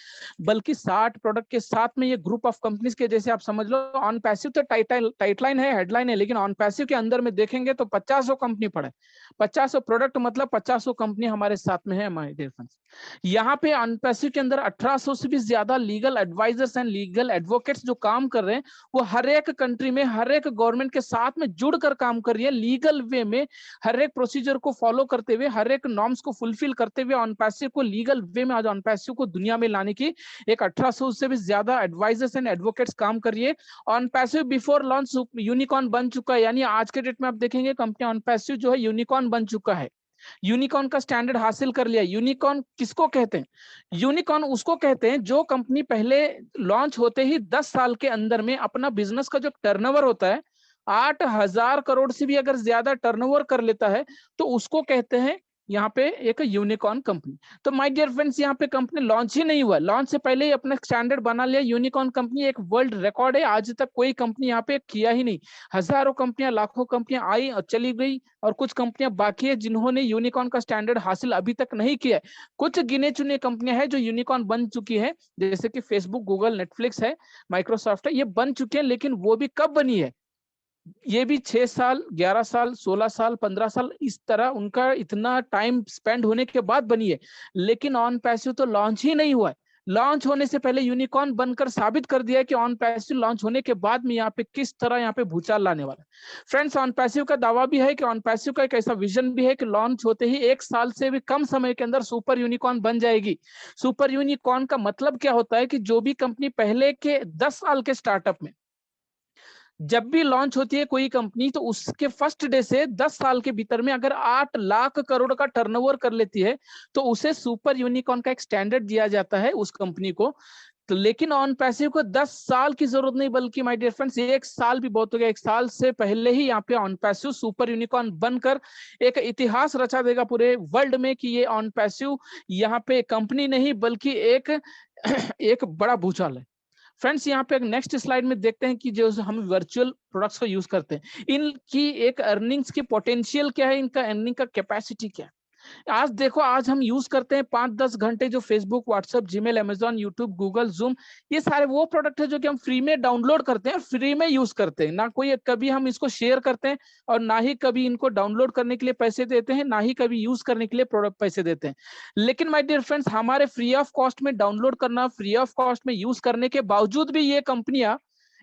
बल्कि 60 प्रोडक्ट के साथ में ये ग्रुप ऑफ कंपनीज के जैसे आप समझ लो। ऑन पैसिव तो टाइटलाइन है, हेडलाइन है, लेकिन ऑन पैसिव के अंदर में देखेंगे तो 50 कंपनी पड़े। 50 प्रोडक्ट मतलब 50 कंपनी हमारे साथ में है हमारे डियर फ्रेंड्स। यहाँ पे ऑन पैसिव के अंदर 1800 से भी ज्यादा legal advisers and legal advocates जो काम कर रहे हैं, वो हर एक कंट्री में हर एक गवर्नमेंट के साथ में जुड़कर काम कर रही है। लीगल वे में हर एक प्रोसीजर को फॉलो करते हुए, हर एक नॉर्म्स को फुलफिल करते हुए ऑन पैसिव को लीगल वे में आज ऑन पैसिव को दुनिया में लाने की एक 1800 से भी ज्यादा एडवाइजर्स एंड एडवोकेट्स काम कर रही है। On passive before launch unicorn बन चुका है, यानी आज के डेट में आप देखेंगे कंपनी ऑन पैसिव जो है यूनिकॉर्न बन चुका है। यूनिकॉर्न का स्टैंडर्ड हासिल कर लिया। यूनिकॉर्न किसको कहते हैं? यूनिकॉर्न उसको कहते हैं जो कंपनी पहले लॉन्च होते ही 10 साल के अंदर में अपना बिजनेस का जो टर्नओवर होता है 8000 करोड़ से भी अगर ज्यादा टर्नओवर कर लेता है तो उसको कहते हैं यहाँ पे एक यूनिकॉर्न कंपनी। तो माय डियर फ्रेंड्स, यहाँ पे कंपनी लॉन्च ही नहीं हुआ, लॉन्च से पहले ही अपना स्टैंडर्ड बना लिया। यूनिकॉर्न कंपनी एक वर्ल्ड रिकॉर्ड है, आज तक कोई कंपनी यहाँ पे किया ही नहीं। हजारों कंपनियां, लाखों कंपनियां आई और चली गई, और कुछ कंपनियां बाकी है जिन्होंने यूनिकॉर्न का स्टैंडर्ड हासिल अभी तक नहीं किया है। कुछ गिने चुने कंपनियां हैं जो यूनिकॉर्न बन चुकी है, जैसे कि फेसबुक, गूगल, नेटफ्लिक्स है, माइक्रोसॉफ्ट है, ये बन चुके हैं। लेकिन वो भी कब बनी है? ये भी 6 साल, 11 साल, 16 साल, 15 साल, इस तरह उनका इतना टाइम स्पेंड होने के बाद बनी है। लेकिन ऑन पैसिव तो लॉन्च ही नहीं हुआ है। लॉन्च होने से पहले यूनिकॉर्न बनकर साबित कर दिया है कि ऑन पैसिव लॉन्च होने के बाद में यहाँ पे किस तरह यहाँ पे भूचाल लाने वाला है। फ्रेंड्स, ऑन पैसिव का दावा भी है कि ऑन पैसिव का एक ऐसा विजन भी है कि लॉन्च होते ही 1 साल से भी कम समय के अंदर सुपर यूनिकॉर्न बन जाएगी। सुपर यूनिकॉर्न का मतलब क्या होता है कि जो भी कंपनी पहले के 10 साल के स्टार्टअप में जब भी लॉन्च होती है कोई कंपनी, तो उसके फर्स्ट डे से 10 साल के भीतर में अगर 8 लाख करोड़ का टर्नओवर कर लेती है, तो उसे सुपर यूनिकॉर्न का एक स्टैंडर्ड दिया जाता है उस कंपनी को। तो लेकिन ऑन पैसिव को 10 साल की जरूरत नहीं, बल्कि माय डियर फ्रेंड्स 1 साल भी बहुत हो गया। 1 साल से पहले ही यहाँ पे ऑन पैसिव सुपर यूनिकॉर्न बनकर एक इतिहास रचा देगा पूरे वर्ल्ड में कि ये ऑन पैसिव यहाँ पे कंपनी नहीं बल्कि एक एक बड़ा भूचाल है। फ्रेंड्स, यहाँ पे एक नेक्स्ट स्लाइड में देखते हैं कि जो हम वर्चुअल प्रोडक्ट्स को यूज करते हैं, इनकी एक अर्निंग्स की पोटेंशियल क्या है, इनका अर्निंग का कैपेसिटी क्या है। आज देखो, आज हम यूज करते हैं 5-10 घंटे जो Facebook, WhatsApp, Gmail, Amazon, YouTube, Google, zoom, ये सारे वो प्रोडक्ट है जो कि हम फ्री में डाउनलोड करते हैं, फ्री में यूज करते हैं। ना कोई कभी हम इसको शेयर करते हैं, और ना ही कभी इनको डाउनलोड करने के लिए पैसे देते हैं, ना ही कभी यूज करने के लिए प्रोडक्ट पैसे देते हैं। लेकिन माय डियर फ्रेंड्स, हमारे फ्री ऑफ कॉस्ट में डाउनलोड करना, फ्री ऑफ कॉस्ट में यूज करने के बावजूद भी ये कंपनियां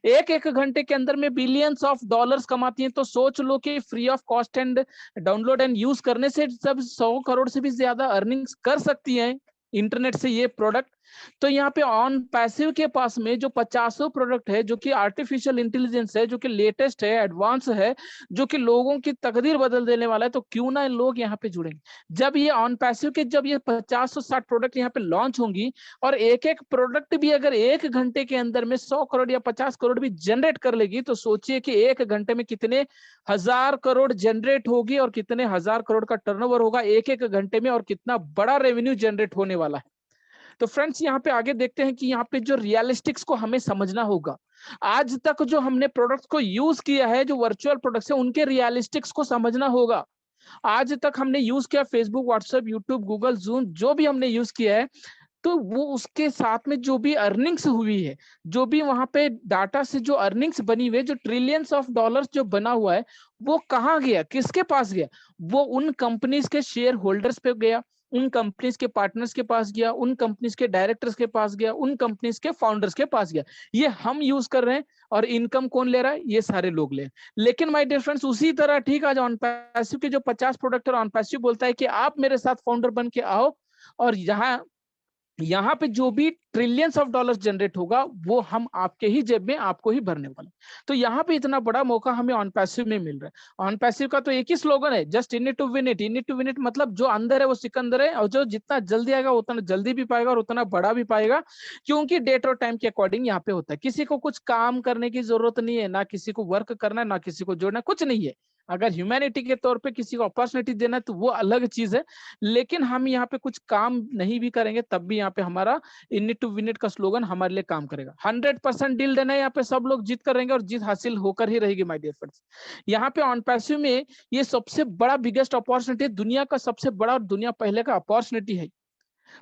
एक एक घंटे के अंदर में बिलियंस ऑफ डॉलर्स कमाती हैं। तो सोच लो कि free of cost and download and use करने से सब 100 करोड़ से भी ज्यादा अर्निंग्स कर सकती हैं इंटरनेट से ये प्रोडक्ट। तो यहाँ पे ऑन पैसिव के पास में जो 50 प्रोडक्ट है, जो कि आर्टिफिशियल इंटेलिजेंस है, जो कि लेटेस्ट है, एडवांस है, जो कि लोगों की तकदीर बदल देने वाला है, तो क्यों ना लोग यहाँ पे जुड़ेंगे। जब ये ऑन पैसिव के जब ये 50-60 प्रोडक्ट यहाँ पे लॉन्च होंगी, और एक एक प्रोडक्ट भी अगर 1 घंटे के अंदर में 100 करोड़ या 50 करोड़ भी जनरेट कर लेगी, तो सोचिए कि 1 घंटे में कितने हजार करोड़ जनरेट होगी और कितने हजार करोड़ का टर्नओवर होगा एक एक घंटे में, और कितना बड़ा रेवेन्यू जनरेट होने वाला है। तो फ्रेंड्स, यहाँ पे आगे देखते हैं कि यहाँ पे जो रियलिस्टिक्स को हमें समझना होगा। आज तक जो हमने प्रोडक्ट्स को यूज किया है, जो वर्चुअल प्रोडक्ट्स है, उनके रियलिस्टिक्स को समझना होगा। आज तक हमने यूज किया Facebook, WhatsApp, YouTube, Google, zoom, जो भी हमने यूज किया है, तो वो उसके साथ में जो भी अर्निंग्स हुई है, जो भी वहां पे डाटा से जो अर्निंग्स बनी हुई है, जो ट्रिलियंस ऑफ डॉलर्स जो बना हुआ है, वो कहाँ गया, किसके पास गया? वो उन कंपनीज के शेयर होल्डर्स पे गया, उन कंपनीज के पार्टनर्स के पास गया, उन कंपनीज के डायरेक्टर्स के पास गया, उन कंपनीज के फाउंडर्स के पास गया। ये हम यूज कर रहे हैं, और इनकम कौन ले रहा है? ये सारे लोग ले। लेकिन माय डियर फ्रेंड्स, उसी तरह ठीक आज ऑन पैसिव के जो 50 प्रोडक्ट ऑन पैसिव बोलता है कि आप मेरे साथ फाउंडर बन के आओ, और यहाँ पे जो भी ट्रिलियंस ऑफ डॉलर्स जनरेट होगा, वो हम आपके ही जेब में आपको ही भरने वाले। तो यहाँ पे इतना बड़ा मौका हमें ऑन पैसिव में मिल रहा है। ऑन पैसिव का तो एक ही स्लोगन है, just in it to win it. In it to win it मतलब जो अंदर है वो सिकंदर है, और जो जितना जल्दी आएगा उतना जल्दी भी पाएगा और उतना बड़ा भी पाएगा, क्योंकि डेट और टाइम के अकॉर्डिंग यहाँ पे होता है। किसी को कुछ काम करने की जरूरत नहीं है, ना किसी को वर्क करना है, ना किसी को जोड़ना, कुछ नहीं है। अगर ह्यूमैनिटी के तौर पे किसी को अपॉर्चुनिटी देना है तो वो अलग चीज है। लेकिन हम यहाँ पे कुछ काम नहीं भी करेंगे, तब भी यहाँ पे हमारा in it to win it का स्लोगन हमारे लिए काम करेगा। 100% डील देना है, यहाँ पे सब लोग जीत कर रहेंगे, और जीत हासिल होकर ही रहेगी माय डियर फ्रेंड्स। यहाँ पे ऑन पैसिव में ये सबसे बड़ा बिगेस्ट अपॉर्चुनिटी, दुनिया का सबसे बड़ा और दुनिया पहले का अपॉर्चुनिटी है।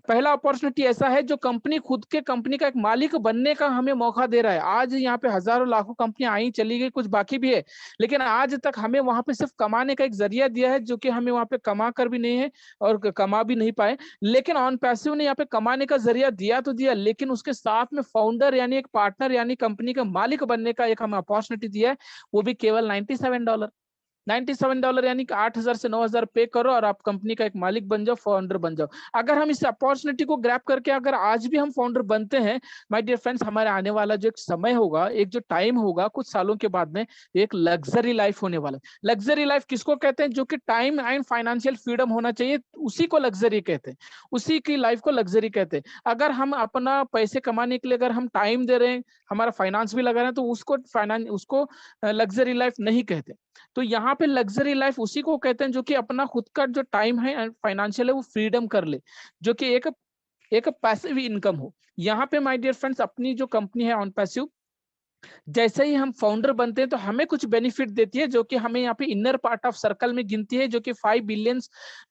पहला अपॉर्चुनिटी ऐसा है जो कंपनी खुद के कंपनी का एक मालिक बनने का हमें मौका दे रहा है। आज यहाँ पे हजारों लाखों कंपनियां आई, चली गई, कुछ बाकी भी है, लेकिन आज तक हमें वहां पे सिर्फ कमाने का एक जरिया दिया है, जो कि हमें वहां पे कमा कर भी नहीं है और कमा भी नहीं पाए। लेकिन ऑन पैसिव ने यहाँ पे कमाने का जरिया दिया तो दिया, लेकिन उसके साथ में फाउंडर यानी एक पार्टनर यानी कंपनी का मालिक बनने का एक हमें अपॉर्चुनिटी दिया है, वो भी केवल $97। $97 यानी कि 8,000 से 9,000 पे करो और आप कंपनी का एक मालिक बन जाओ, फाउंडर बन जाओ। अगर हम इस अपॉर्चुनिटी को ग्रैब करके अगर आज भी हम फाउंडर बनते हैं, माय डियर फ्रेंड्स, हमारे आने वाला जो एक समय होगा, एक जो टाइम होगा कुछ सालों के बाद में, एक लग्जरी लाइफ होने वाला है। लग्जरी लाइफ किसको कहते हैं? जो कि टाइम एंड फाइनेंशियल फ्रीडम होना चाहिए, उसी को लग्जरी कहते हैं, उसी की लाइफ को लग्जरी कहते हैं। अगर हम अपना पैसे कमाने के लिए अगर हम टाइम दे रहे हैं, हमारा फाइनेंस भी लगा रहे हैं, तो उसको लग्जरी लाइफ नहीं कहते। तो यहाँ पे लग्जरी लाइफ उसी को कहते हैं जो कि अपना खुद का जो टाइम है फाइनेंशियल है वो फ्रीडम कर ले, जो कि एक पैसिव इनकम हो। यहाँ पे माय डियर फ्रेंड्स अपनी जो कंपनी है ऑन पैसिव, जैसे ही हम फाउंडर बनते हैं तो हमें कुछ बेनिफिट देती है, जो कि हमें यहाँ पे इनर पार्ट ऑफ सर्कल में गिनती है, जो कि 5 बिलियन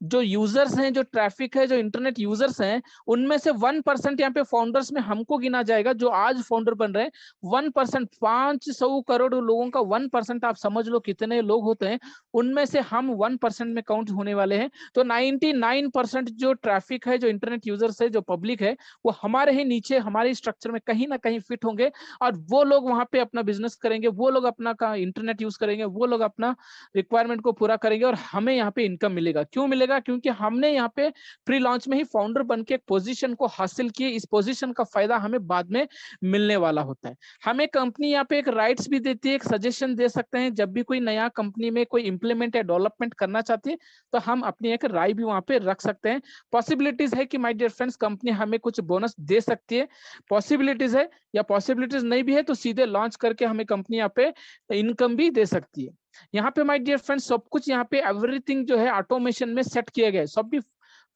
जो यूजर्स हैं, जो ट्रैफिक है, जो इंटरनेट यूजर्स हैं, उनमें से 1% यहाँ पे फाउंडर्स में हमको गिना जाएगा जो आज फाउंडर बन रहे हैं। 1%, 500 करोड़ लोगों का 1% आप समझ लो कितने लोग होते हैं, उनमें से हम 1% में काउंट होने वाले हैं। तो 99% जो ट्रैफिक है, जो इंटरनेट यूजर्स है, जो पब्लिक है, वो हमारे ही नीचे हमारे स्ट्रक्चर में कहीं ना कहीं फिट होंगे, और वो लोग वहां पे अपना बिजनेस करेंगे, वो लोग अपना का इंटरनेट यूज करेंगे, वो लोग अपना रिक्वायरमेंट को पूरा करेंगे, और हमें यहाँ पे इनकम मिलेगा। क्यों मिलेगा? क्योंकि हमने यहाँ पे प्री लॉन्च में ही फाउंडर बन के एक पोजीशन को हासिल किए। इस पोजीशन का फायदा हमें बाद में मिलने वाला होता है। हमें कंपनी यहाँ पे एक राइट्स भी देती है, एक सजेशन दे सकते हैं, जब भी कोई नया कंपनी में कोई इंप्लीमेंट या डेवलपमेंट करना चाहती है तो हम अपनी एक राय भी वहां पे रख सकते हैं। पॉसिबिलिटीज है कि माय डियर फ्रेंड्स कंपनी हमें कुछ बोनस दे सकती है, पॉसिबिलिटीज है, या पॉसिबिलिटीज नहीं भी है तो सीधे लॉन्च करके हमें कंपनी यहाँ पे इनकम भी दे सकती है। यहाँ पे माय डियर फ्रेंड्स सब कुछ यहाँ पे एवरीथिंग जो है ऑटोमेशन में सेट किया गया है, सब भी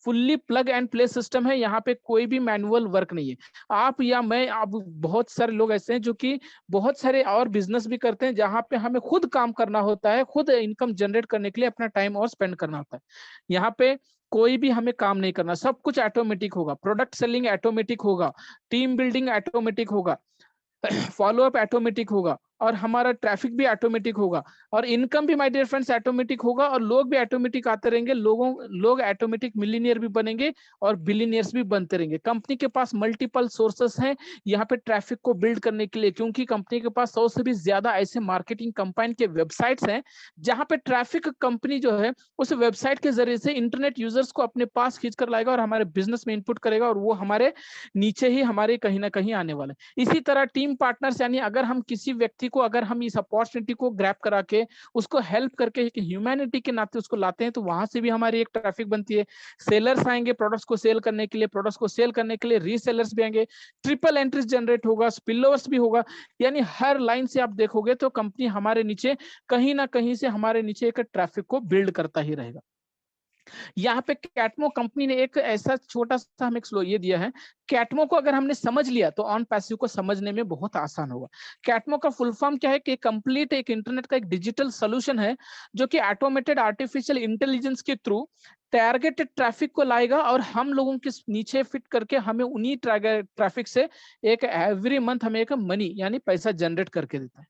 fully plug and play system है। यहाँ पे कोई भी मैनुअल वर्क नहीं है। आप या मैं, आप बहुत सारे लोग ऐसे हैं जो कि बहुत सारे और बिजनेस भी करते हैं जहाँ पे हमें खुद काम करना होता है, खुद इनकम जनरेट करने के लिए अपना टाइम और स्पेंड करना होता है। यहाँ पे कोई भी हमें काम नहीं करना, सब कुछ ऑटोमेटिक होगा, प्रोडक्ट सेलिंग ऑटोमेटिक होगा, टीम बिल्डिंग ऑटोमेटिक होगा, फॉलोअप ऑटोमेटिक होगा, और हमारा ट्रैफिक भी ऑटोमेटिक होगा, और इनकम भी माय डियर फ्रेंड्स ऑटोमेटिक होगा, और लोग भी ऑटोमेटिक आते रहेंगे। लोग ऑटोमेटिक मिलीनियर भी बनेंगे और बिलीनियर्स भी बनते रहेंगे। कंपनी के पास मल्टीपल सोर्सेस हैं यहाँ पे ट्रैफिक को बिल्ड करने के लिए, क्योंकि कंपनी के पास 100 से भी ज्यादा ऐसे मार्केटिंग कंपाइन के वेबसाइट्स हैं जहां पे ट्रैफिक कंपनी जो है उस वेबसाइट के जरिए से इंटरनेट यूजर्स को अपने पास खींच कर लाएगा और हमारे बिजनेस में इनपुट करेगा, और वो हमारे नीचे ही हमारे कहीं ना कहीं आने वाले। इसी तरह टीम पार्टनर्स, यानी अगर हम किसी व्यक्ति को, अगर हम इस अपॉर्चुनिटी को ग्रैब करा के उसको हेल्प करके एक ह्यूमैनिटी के नाते उसको लाते हैं, तो वहां से भी हमारी एक ट्रैफिक बनती है। सेलर्स आएंगे प्रोडक्ट्स को सेल करने के लिए, प्रोडक्ट्स को सेल करने के लिए रीसेलर्स भी आएंगे, ट्रिपल एंट्रीज जनरेट होगा, स्पिलओवर्स भी होगा। यानी हर लाइन से आप देखोगे तो कंपनी हमारे नीचे कहीं ना कहीं से हमारे नीचे एक ट्रैफिक को बिल्ड करता ही रहेगा। यहाँ पे कैटमो कंपनी ने एक ऐसा छोटा सा हमें ये दिया है। कैटमो को अगर हमने समझ लिया तो ऑन पैसिव को समझने में बहुत आसान होगा। कैटमो का फुल फॉर्म क्या है कि कंप्लीट एक इंटरनेट का एक डिजिटल सोल्यूशन है जो कि ऑटोमेटेड आर्टिफिशियल इंटेलिजेंस के थ्रू टारगेटेड ट्रैफिक को लाएगा, और हम लोगों के नीचे फिट करके हमें उन्हीं ट्रैफिक से एक एवरी मंथ हमें एक मनी यानी पैसा जनरेट करके देता है।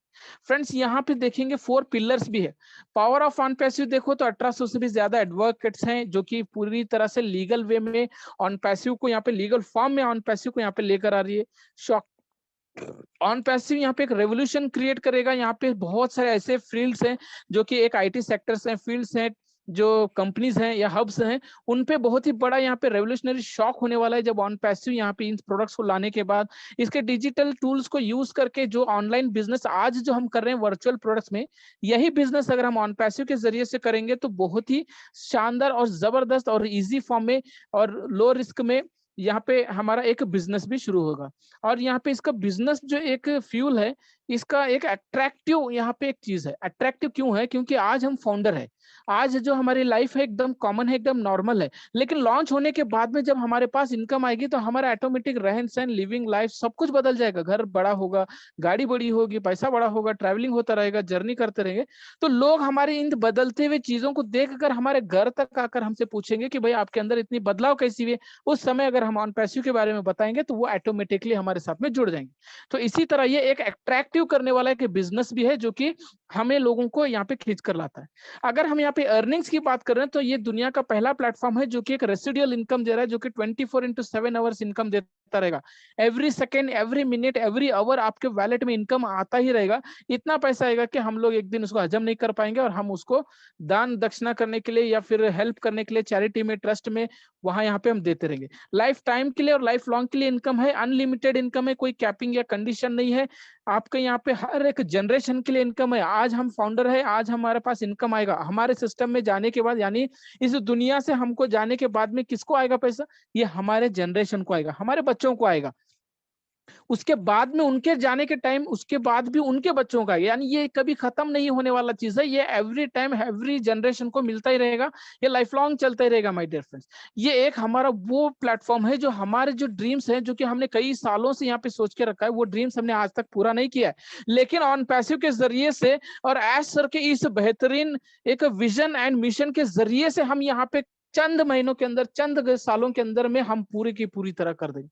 फ्रेंड्स यहाँ पे देखेंगे 4 पिलर्स भी है। पावर ऑफ ऑन पैसिव देखो तो 1800 से भी ज्यादा एडवोकेट्स हैं जो कि पूरी तरह से लीगल वे में ऑन पैसिव को यहाँ पे लीगल फॉर्म में ऑन पैसिव को यहाँ पे लेकर आ रही है। शॉक ऑन पैसिव यहाँ पे एक रेवोल्यूशन क्रिएट करेगा। यहाँ पे बहुत सारे ऐसे फील्ड्स हैं जो कि एक आईटी सेक्टर्स हैं, फील्ड्स हैं, जो कंपनीज हैं या हब्स हैं, उन पे बहुत ही बड़ा यहाँ पे रेवोल्यूशनरी शॉक होने वाला है जब ऑन पैसिव यहाँ पे इन प्रोडक्ट्स को लाने के बाद इसके डिजिटल टूल्स को यूज करके जो ऑनलाइन बिजनेस आज जो हम कर रहे हैं वर्चुअल प्रोडक्ट्स में, यही बिजनेस अगर हम ऑन पैसिव के जरिए से करेंगे तो बहुत ही शानदार और जबरदस्त और इजी फॉर्म में और लो रिस्क में यहाँ पे हमारा एक बिजनेस भी शुरू होगा। और यहाँ पे इसका बिजनेस जो एक फ्यूल है, इसका एक अट्रैक्टिव यहाँ पे एक चीज है। अट्रैक्टिव क्यों है? क्योंकि आज हम फाउंडर है, आज जो हमारी लाइफ है एकदम कॉमन है, एकदम नॉर्मल है, लेकिन लॉन्च होने के बाद में जब हमारे पास इनकम आएगी तो हमारा ऑटोमेटिक रहन सहन, लिविंग लाइफ सब कुछ बदल जाएगा। घर बड़ा होगा, गाड़ी बड़ी होगी, पैसा बड़ा होगा, ट्रैवलिंग होता रहेगा, जर्नी करते रहेंगे, तो लोग हमारे इन बदलते हुए चीजों को देखकर हमारे घर तक आकर हमसे पूछेंगे कि भाई आपके अंदर इतनी बदलाव कैसी हुई है। उस समय अगर हम ऑन पैसिव के बारे में बताएंगे तो वो ऑटोमेटिकली हमारे साथ में जुड़ जाएंगे। तो इसी तरह ये एक अट्रैक्टिव करने वाला एक बिजनेस भी है जो कि हमें लोगों को यहाँ पे खींच कर लाता है। अगर हम यहाँ पे अर्निंग्स की बात कर रहे हैं तो ये दुनिया का पहला प्लेटफॉर्म है जो कि एक रेसिडुअल इनकम दे रहा है, जो कि 24/7 आवर्स इनकम देता रहेगा। Every second, every minute, every hour आपके वैलेट में इनकम आता ही रहेगा। इतना पैसा आएगा कि हम लोग एक दिन उसको हजम नहीं कर पाएंगे और हम उसको दान दक्षिणा करने के लिए या फिर हेल्प करने के लिए चैरिटी में, ट्रस्ट में, वहां यहाँ पे हम देते रहेंगे। लाइफ टाइम के लिए और लाइफ लॉन्ग के लिए इनकम है, अनलिमिटेड इनकम है, कोई कैपिंग या कंडीशन नहीं है। आपके यहाँ पे हर एक जनरेशन के लिए इनकम है। आज हम फाउंडर है, आज हमारे पास इनकम आएगा, हमारे सिस्टम में जाने के बाद, यानी इस दुनिया से हमको जाने के बाद में किसको आएगा पैसा? ये हमारे जनरेशन को आएगा, हमारे बच्चों को आएगा। उसके बाद में उनके जाने के टाइम उसके बाद भी उनके बच्चों का, यानी ये कभी खत्म नहीं होने वाला चीज है, ये एवरी टाइम एवरी जनरेशन को मिलता ही रहेगा, ये लाइफ लॉन्ग चलता ही रहेगा माय डियर फ्रेंड्स। ये एक हमारा वो प्लेटफॉर्म है जो हमारे जो ड्रीम्स हैं, जो कि हमने कई सालों से यहाँ पे सोच के रखा है, वो ड्रीम्स हमने आज तक पूरा नहीं किया है, लेकिन ऑन पैसिव के जरिए से और एज सर के इस बेहतरीन एक विजन एंड मिशन के जरिए से हम यहाँ पे चंद महीनों के अंदर, चंद सालों के अंदर में हम पूरी की पूरी तरह कर देंगे।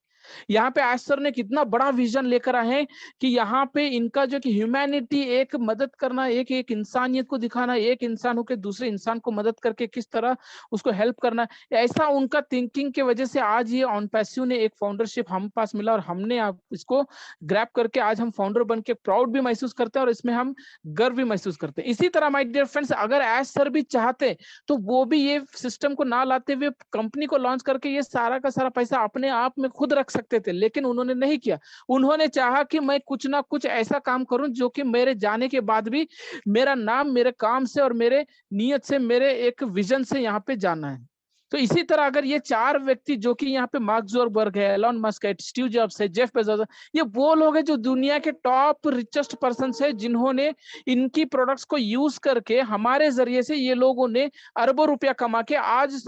यहाँ पे आज सर ने कितना बड़ा विजन लेकर आए हैं कि यहाँ पे इनका जो कि ह्यूमैनिटी, एक मदद करना, एक एक इंसानियत को दिखाना, एक इंसान होकर दूसरे इंसान को मदद करके किस तरह उसको हेल्प करना, ऐसा उनका थिंकिंग के वजह से आज ये ऑन पैसिव ने एक फाउंडरशिप हम पास मिला और हमने आप इसको ग्रैब करके आज हम फाउंडर बन के प्राउड भी महसूस करते हैं और इसमें हम गर्व भी महसूस करते हैं। इसी तरह माय डियर फ्रेंड्स, अगर एज सर भी चाहते तो वो भी ये सिस्टम को ना लाते हुए कंपनी को लॉन्च करके ये सारा का सारा पैसा अपने आप में खुद रख सकते थे, लेकिन उन्होंने नहीं किया। उन्होंने चाहा कि मैं कुछ ना कुछ ऐसा काम करूं जो कि मेरे जाने के बाद भी मेरा नाम मेरे काम से और मेरे नियत से, मेरे एक विजन से यहाँ पे जाना है। तो इसी तरह अगर ये चार व्यक्ति जो कि यहाँ पे मार्क जुकरबर्ग है, एलन मस्क है, स्टीव जॉब्स है, जेफ बेजोस है, ये वो लोग हैं जो दुनिया के टॉप रिचेस्ट पर्सन है, जिन्होंने इनकी प्रोडक्ट्स को यूज करके हमारे जरिए से ये लोगों ने अरबों रुपया कमा के आज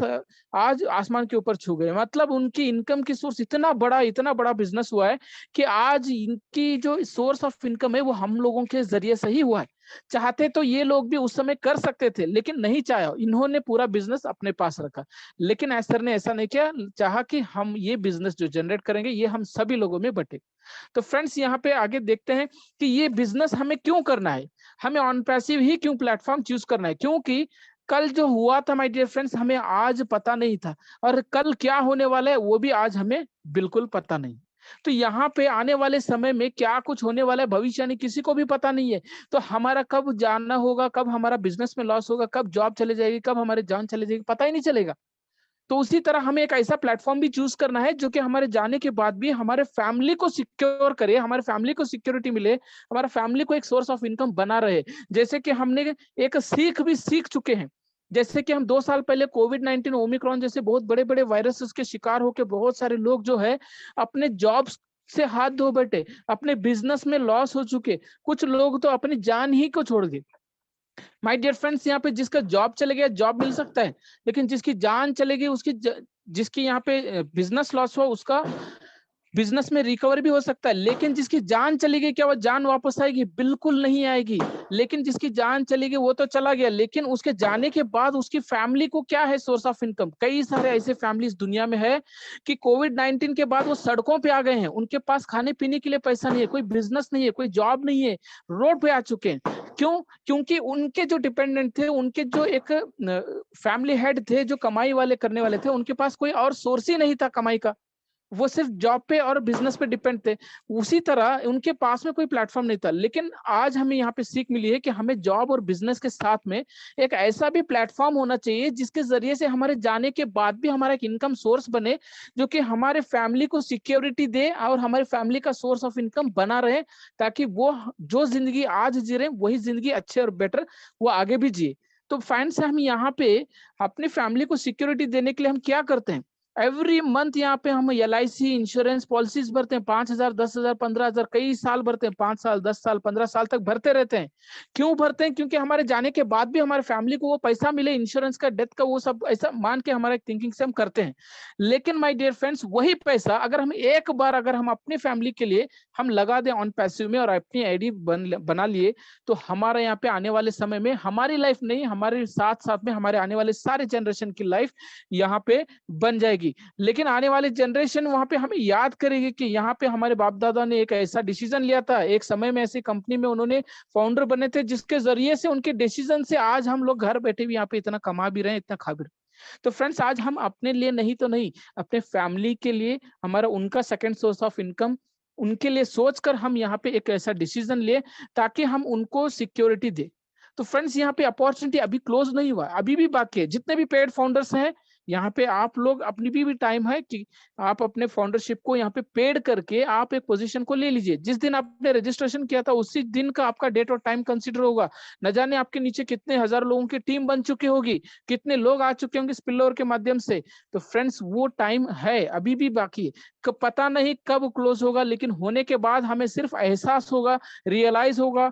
आसमान के ऊपर छू गए। मतलब उनकी इनकम की सोर्स इतना बड़ा बिजनेस हुआ है कि आज इनकी जो सोर्स ऑफ इनकम है वो हम लोगों के जरिए से ही हुआ है। चाहते तो ये लोग भी उस समय कर सकते थे, लेकिन नहीं चाहा, इन्होंने पूरा बिजनेस अपने पास रखा। लेकिन एसर ने ऐसा नहीं किया, चाहा कि हम ये बिजनेस जो जनरेट करेंगे ये हम सभी लोगों में बटे। तो फ्रेंड्स यहाँ पे आगे देखते हैं कि ये बिजनेस हमें क्यों करना है, हमें ऑन पैसिव ही क्यों प्लेटफॉर्म चूज करना है, क्योंकि कल जो हुआ था माय डियर फ्रेंड्स हमें आज पता नहीं था, और कल क्या होने वाला है वो भी आज हमें बिल्कुल पता नहीं। तो यहाँ पे आने वाले समय में क्या कुछ होने वाला है भविष्य यानी किसी को भी पता नहीं है। तो हमारा कब जानना होगा, कब हमारा बिजनेस में लॉस होगा, कब जॉब चले जाएगी, कब हमारी जान चले जाएगी, पता ही नहीं चलेगा। तो उसी तरह हमें एक ऐसा प्लेटफॉर्म भी चूज करना है जो कि हमारे जाने के बाद भी हमारे फैमिली को सिक्योर करे, हमारे फैमिली को सिक्योरिटी मिले, हमारा फैमिली को एक सोर्स ऑफ इनकम बना रहे। जैसे कि हमने एक सीख चुके हैं, जैसे कि हम 2 साल पहले कोविड-19 ओमिक्रॉन जैसे बहुत बड़े बड़े वायरसेस के शिकार होकर बहुत सारे लोग जो है अपने जॉब्स से हाथ धो बैठे, अपने बिजनेस में लॉस हो चुके, कुछ लोग तो अपनी जान ही को छोड़ गए। माय डियर फ्रेंड्स, यहाँ पे जिसका जॉब चले गया जॉब मिल सकता है, लेकिन जिसकी जान चलेगी जिसकी यहाँ पे बिजनेस लॉस हुआ उसका बिजनेस में रिकवर भी हो सकता है। लेकिन जिसकी जान चली गई क्या वो जान वापस आएगी? बिल्कुल नहीं आएगी। लेकिन जिसकी जान चली गई वो तो चला गया, लेकिन उसके जाने के बाद उसकी फैमिली को क्या है सोर्स ऑफ इनकम? कई सारे ऐसे फैमिलीज दुनिया में है कि कोविड-19 के बाद वो सड़कों पे आ गए हैं, उनके पास खाने पीने के लिए पैसा नहीं है, कोई बिजनेस नहीं है, कोई जॉब नहीं है, रोड पे आ चुके हैं। क्यों? क्योंकि उनके जो डिपेंडेंट थे, उनके जो एक फैमिली हेड थे, जो कमाई वाले करने वाले थे, उनके पास कोई और सोर्स ही नहीं था कमाई का, वो सिर्फ जॉब पे और बिजनेस पे डिपेंड थे। उसी तरह उनके पास में कोई प्लेटफॉर्म नहीं था। लेकिन आज हमें यहाँ पे सीख मिली है कि हमें जॉब और बिजनेस के साथ में एक ऐसा भी प्लेटफॉर्म होना चाहिए जिसके जरिए से हमारे जाने के बाद भी हमारा एक इनकम सोर्स बने, जो कि हमारे फैमिली को सिक्योरिटी दे और हमारे फैमिली का सोर्स ऑफ इनकम बना रहे, ताकि वो जो जिंदगी आज जी रहे वही जिंदगी अच्छे और बेटर वो आगे भी जिए। तो फ्रेंड्स, हम यहाँ पे अपनी फैमिली को सिक्योरिटी देने के लिए हम क्या करते हैं? एवरी मंथ यहाँ पे हम LIC इंश्योरेंस पॉलिसीज भरते हैं, 5,000, 10,000, 15,000, कई साल भरते हैं, 5 साल, 10 साल, 15 साल तक भरते रहते हैं। क्यों भरते हैं? क्योंकि हमारे जाने के बाद भी हमारे फैमिली को वो पैसा मिले, इंश्योरेंस का, डेथ का, वो सब ऐसा मान के हमारे थिंकिंग से हम करते हैं। लेकिन माय डियर फ्रेंड्स, वही पैसा अगर हम एक बार अगर हम अपनी फैमिली के लिए हम लगा दें ऑन पैसिव में और अपनी ID बना लिए, तो हमारे यहाँ पे आने वाले समय में हमारी लाइफ नहीं, हमारे साथ साथ में हमारे आने वाले सारे जनरेशन की लाइफ यहाँ पे बन जाएगी। लेकिन आने वाली जनरेशन वहां पे हमें याद करेगी कि यहाँ पे हमारे बाप दादा ने एक ऐसा डिसीजन लिया था, एक समय में ऐसी कंपनी में उन्होंने फाउंडर बने थे, जिसके जरिए से उनके डिसीजन से आज हम लोग घर बैठे भी यहाँ पे इतना कमा भी रहे हैं, इतना खा भी रहे हैं। तो फ्रेंड्स, आज हम अपने लिए नहीं तो नहीं, अपने फैमिली के लिए हमारा उनका सेकंड सोर्स ऑफ इनकम उनके लिए सोचकर हम यहाँ पे एक ऐसा डिसीजन ले ताकि हम उनको सिक्योरिटी दे। तो फ्रेंड्स, यहाँ पे अपॉर्चुनिटी अभी क्लोज नहीं हुआ, अभी भी बाकी है। जितने भी पेड फाउंडर्स हैं यहाँ पे आप लोग अपनी भी टाइम है कि आप अपने फाउंडरशिप को यहाँ पे पेड करके आप एक पोजीशन को ले लीजिए। जिस दिन आपने रजिस्ट्रेशन किया था उसी दिन का आपका डेट और टाइम कंसीडर होगा। न जाने आपके नीचे कितने हजार लोगों की टीम बन चुकी होगी, कितने लोग आ चुके होंगे स्पिलओवर के माध्यम से। तो फ्रेंड्स वो टाइम है, अभी भी बाकी है। पता नहीं कब क्लोज होगा, लेकिन होने के बाद हमें सिर्फ एहसास होगा, रियलाइज होगा,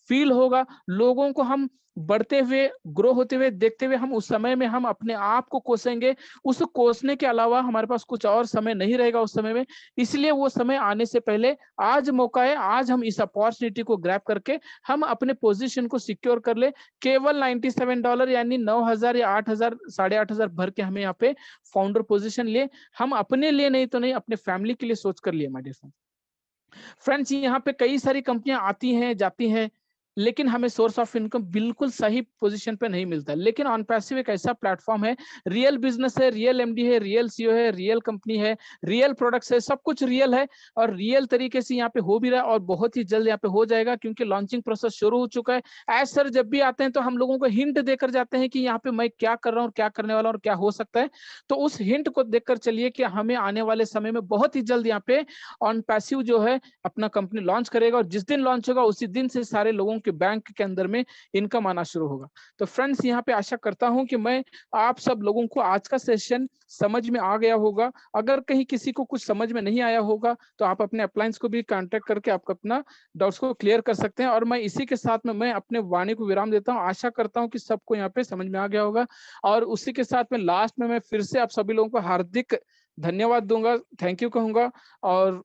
फील होगा, लोगों को हम बढ़ते हुए, ग्रो होते हुए देखते हुए हम उस समय में हम अपने आप को कोसेंगे। उस कोसने के अलावा हमारे पास कुछ और समय नहीं रहेगा उस समय में। इसलिए वो समय आने से पहले आज मौका है, आज हम इस अपॉर्चुनिटी को ग्रैब करके हम अपने पोजीशन को सिक्योर कर ले। केवल $97 यानी 9,000 या 8,000, 8,500 भर के हमें यहाँ पे फाउंडर पोजीशन ले। हम अपने लिए नहीं तो नहीं, अपने फैमिली के लिए सोच कर लिए माय डियर फ्रेंड्स। फ्रेंड्स यहाँ पे कई सारी कंपनियां आती हैं, जाती हैं, लेकिन हमें सोर्स ऑफ इनकम बिल्कुल सही पोजीशन पे नहीं मिलता। लेकिन ऑन पैसिव एक ऐसा प्लेटफॉर्म है, रियल बिजनेस है, रियल एमडी है, रियल सीईओ है, रियल कंपनी है, रियल प्रोडक्ट्स है, सब कुछ रियल है और रियल तरीके से यहाँ पे हो भी रहा है और बहुत ही जल्द यहाँ पे हो जाएगा क्योंकि लॉन्चिंग प्रोसेस शुरू हो चुका है। एज सर जब भी आते हैं तो हम लोगों को हिंट देकर जाते हैं कि यहाँ पे मैं क्या कर रहा हूँ, क्या करने वाला हूँ और क्या हो सकता है। तो उस हिंट को देखकर चलिए कि हमें आने वाले समय में बहुत ही जल्द यहाँ पे ऑन पैसिव जो है अपना कंपनी लॉन्च करेगा और जिस दिन लॉन्च होगा उसी दिन से सारे लोगों के बैंक के अंदर में इनकम आना शुरू होगा। तो फ्रेंड्स यहाँ पे आशा करता हूं कि मैं आप सब लोगों को आज का सेशन समझ में आ गया होगा। अगर कहीं किसी को कुछ समझ में नहीं आया होगा तो आप अपने अप्लायंस को भी कांटेक्ट करके आप अपना डाउट्स को क्लियर कर सकते हैं। और मैं इसी के साथ में मैं अपने वाणी को विराम देता हूँ। आशा करता हूँ कि सबको यहाँ पे समझ में आ गया होगा और उसी के साथ में लास्ट में मैं फिर से आप सभी लोगों को हार्दिक धन्यवाद दूंगा, थैंक यू कहूंगा। और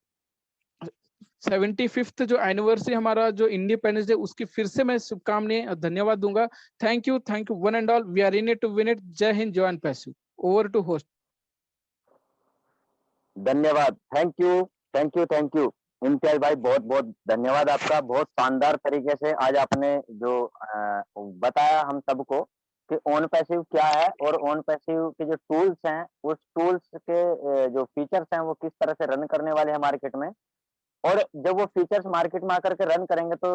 75th जो एनिवर्सरी हमारा जो इंडिपेंडेंस डे उसकी फिर से मैं शुभकामनाएं और धन्यवाद दूंगा। Thank you one and all. We are in it to win it. जय हिंद, जय एंड पैसिव। Over to host. धन्यवाद। Thank you, thank you, thank you. Imtiaz भाई बहुत बहुत धन्यवाद आपका। बहुत शानदार तरीके से आज आपने जो बताया हम सबको कि ऑन पैसिव क्या है और ऑन पैसिव के जो टूल्स हैं उस टूल्स के जो फीचर्स हैं वो किस तरह से रन करने वाले हैं मार्केट में। और जब वो फीचर्स मार्केट में आकर के रन करेंगे तो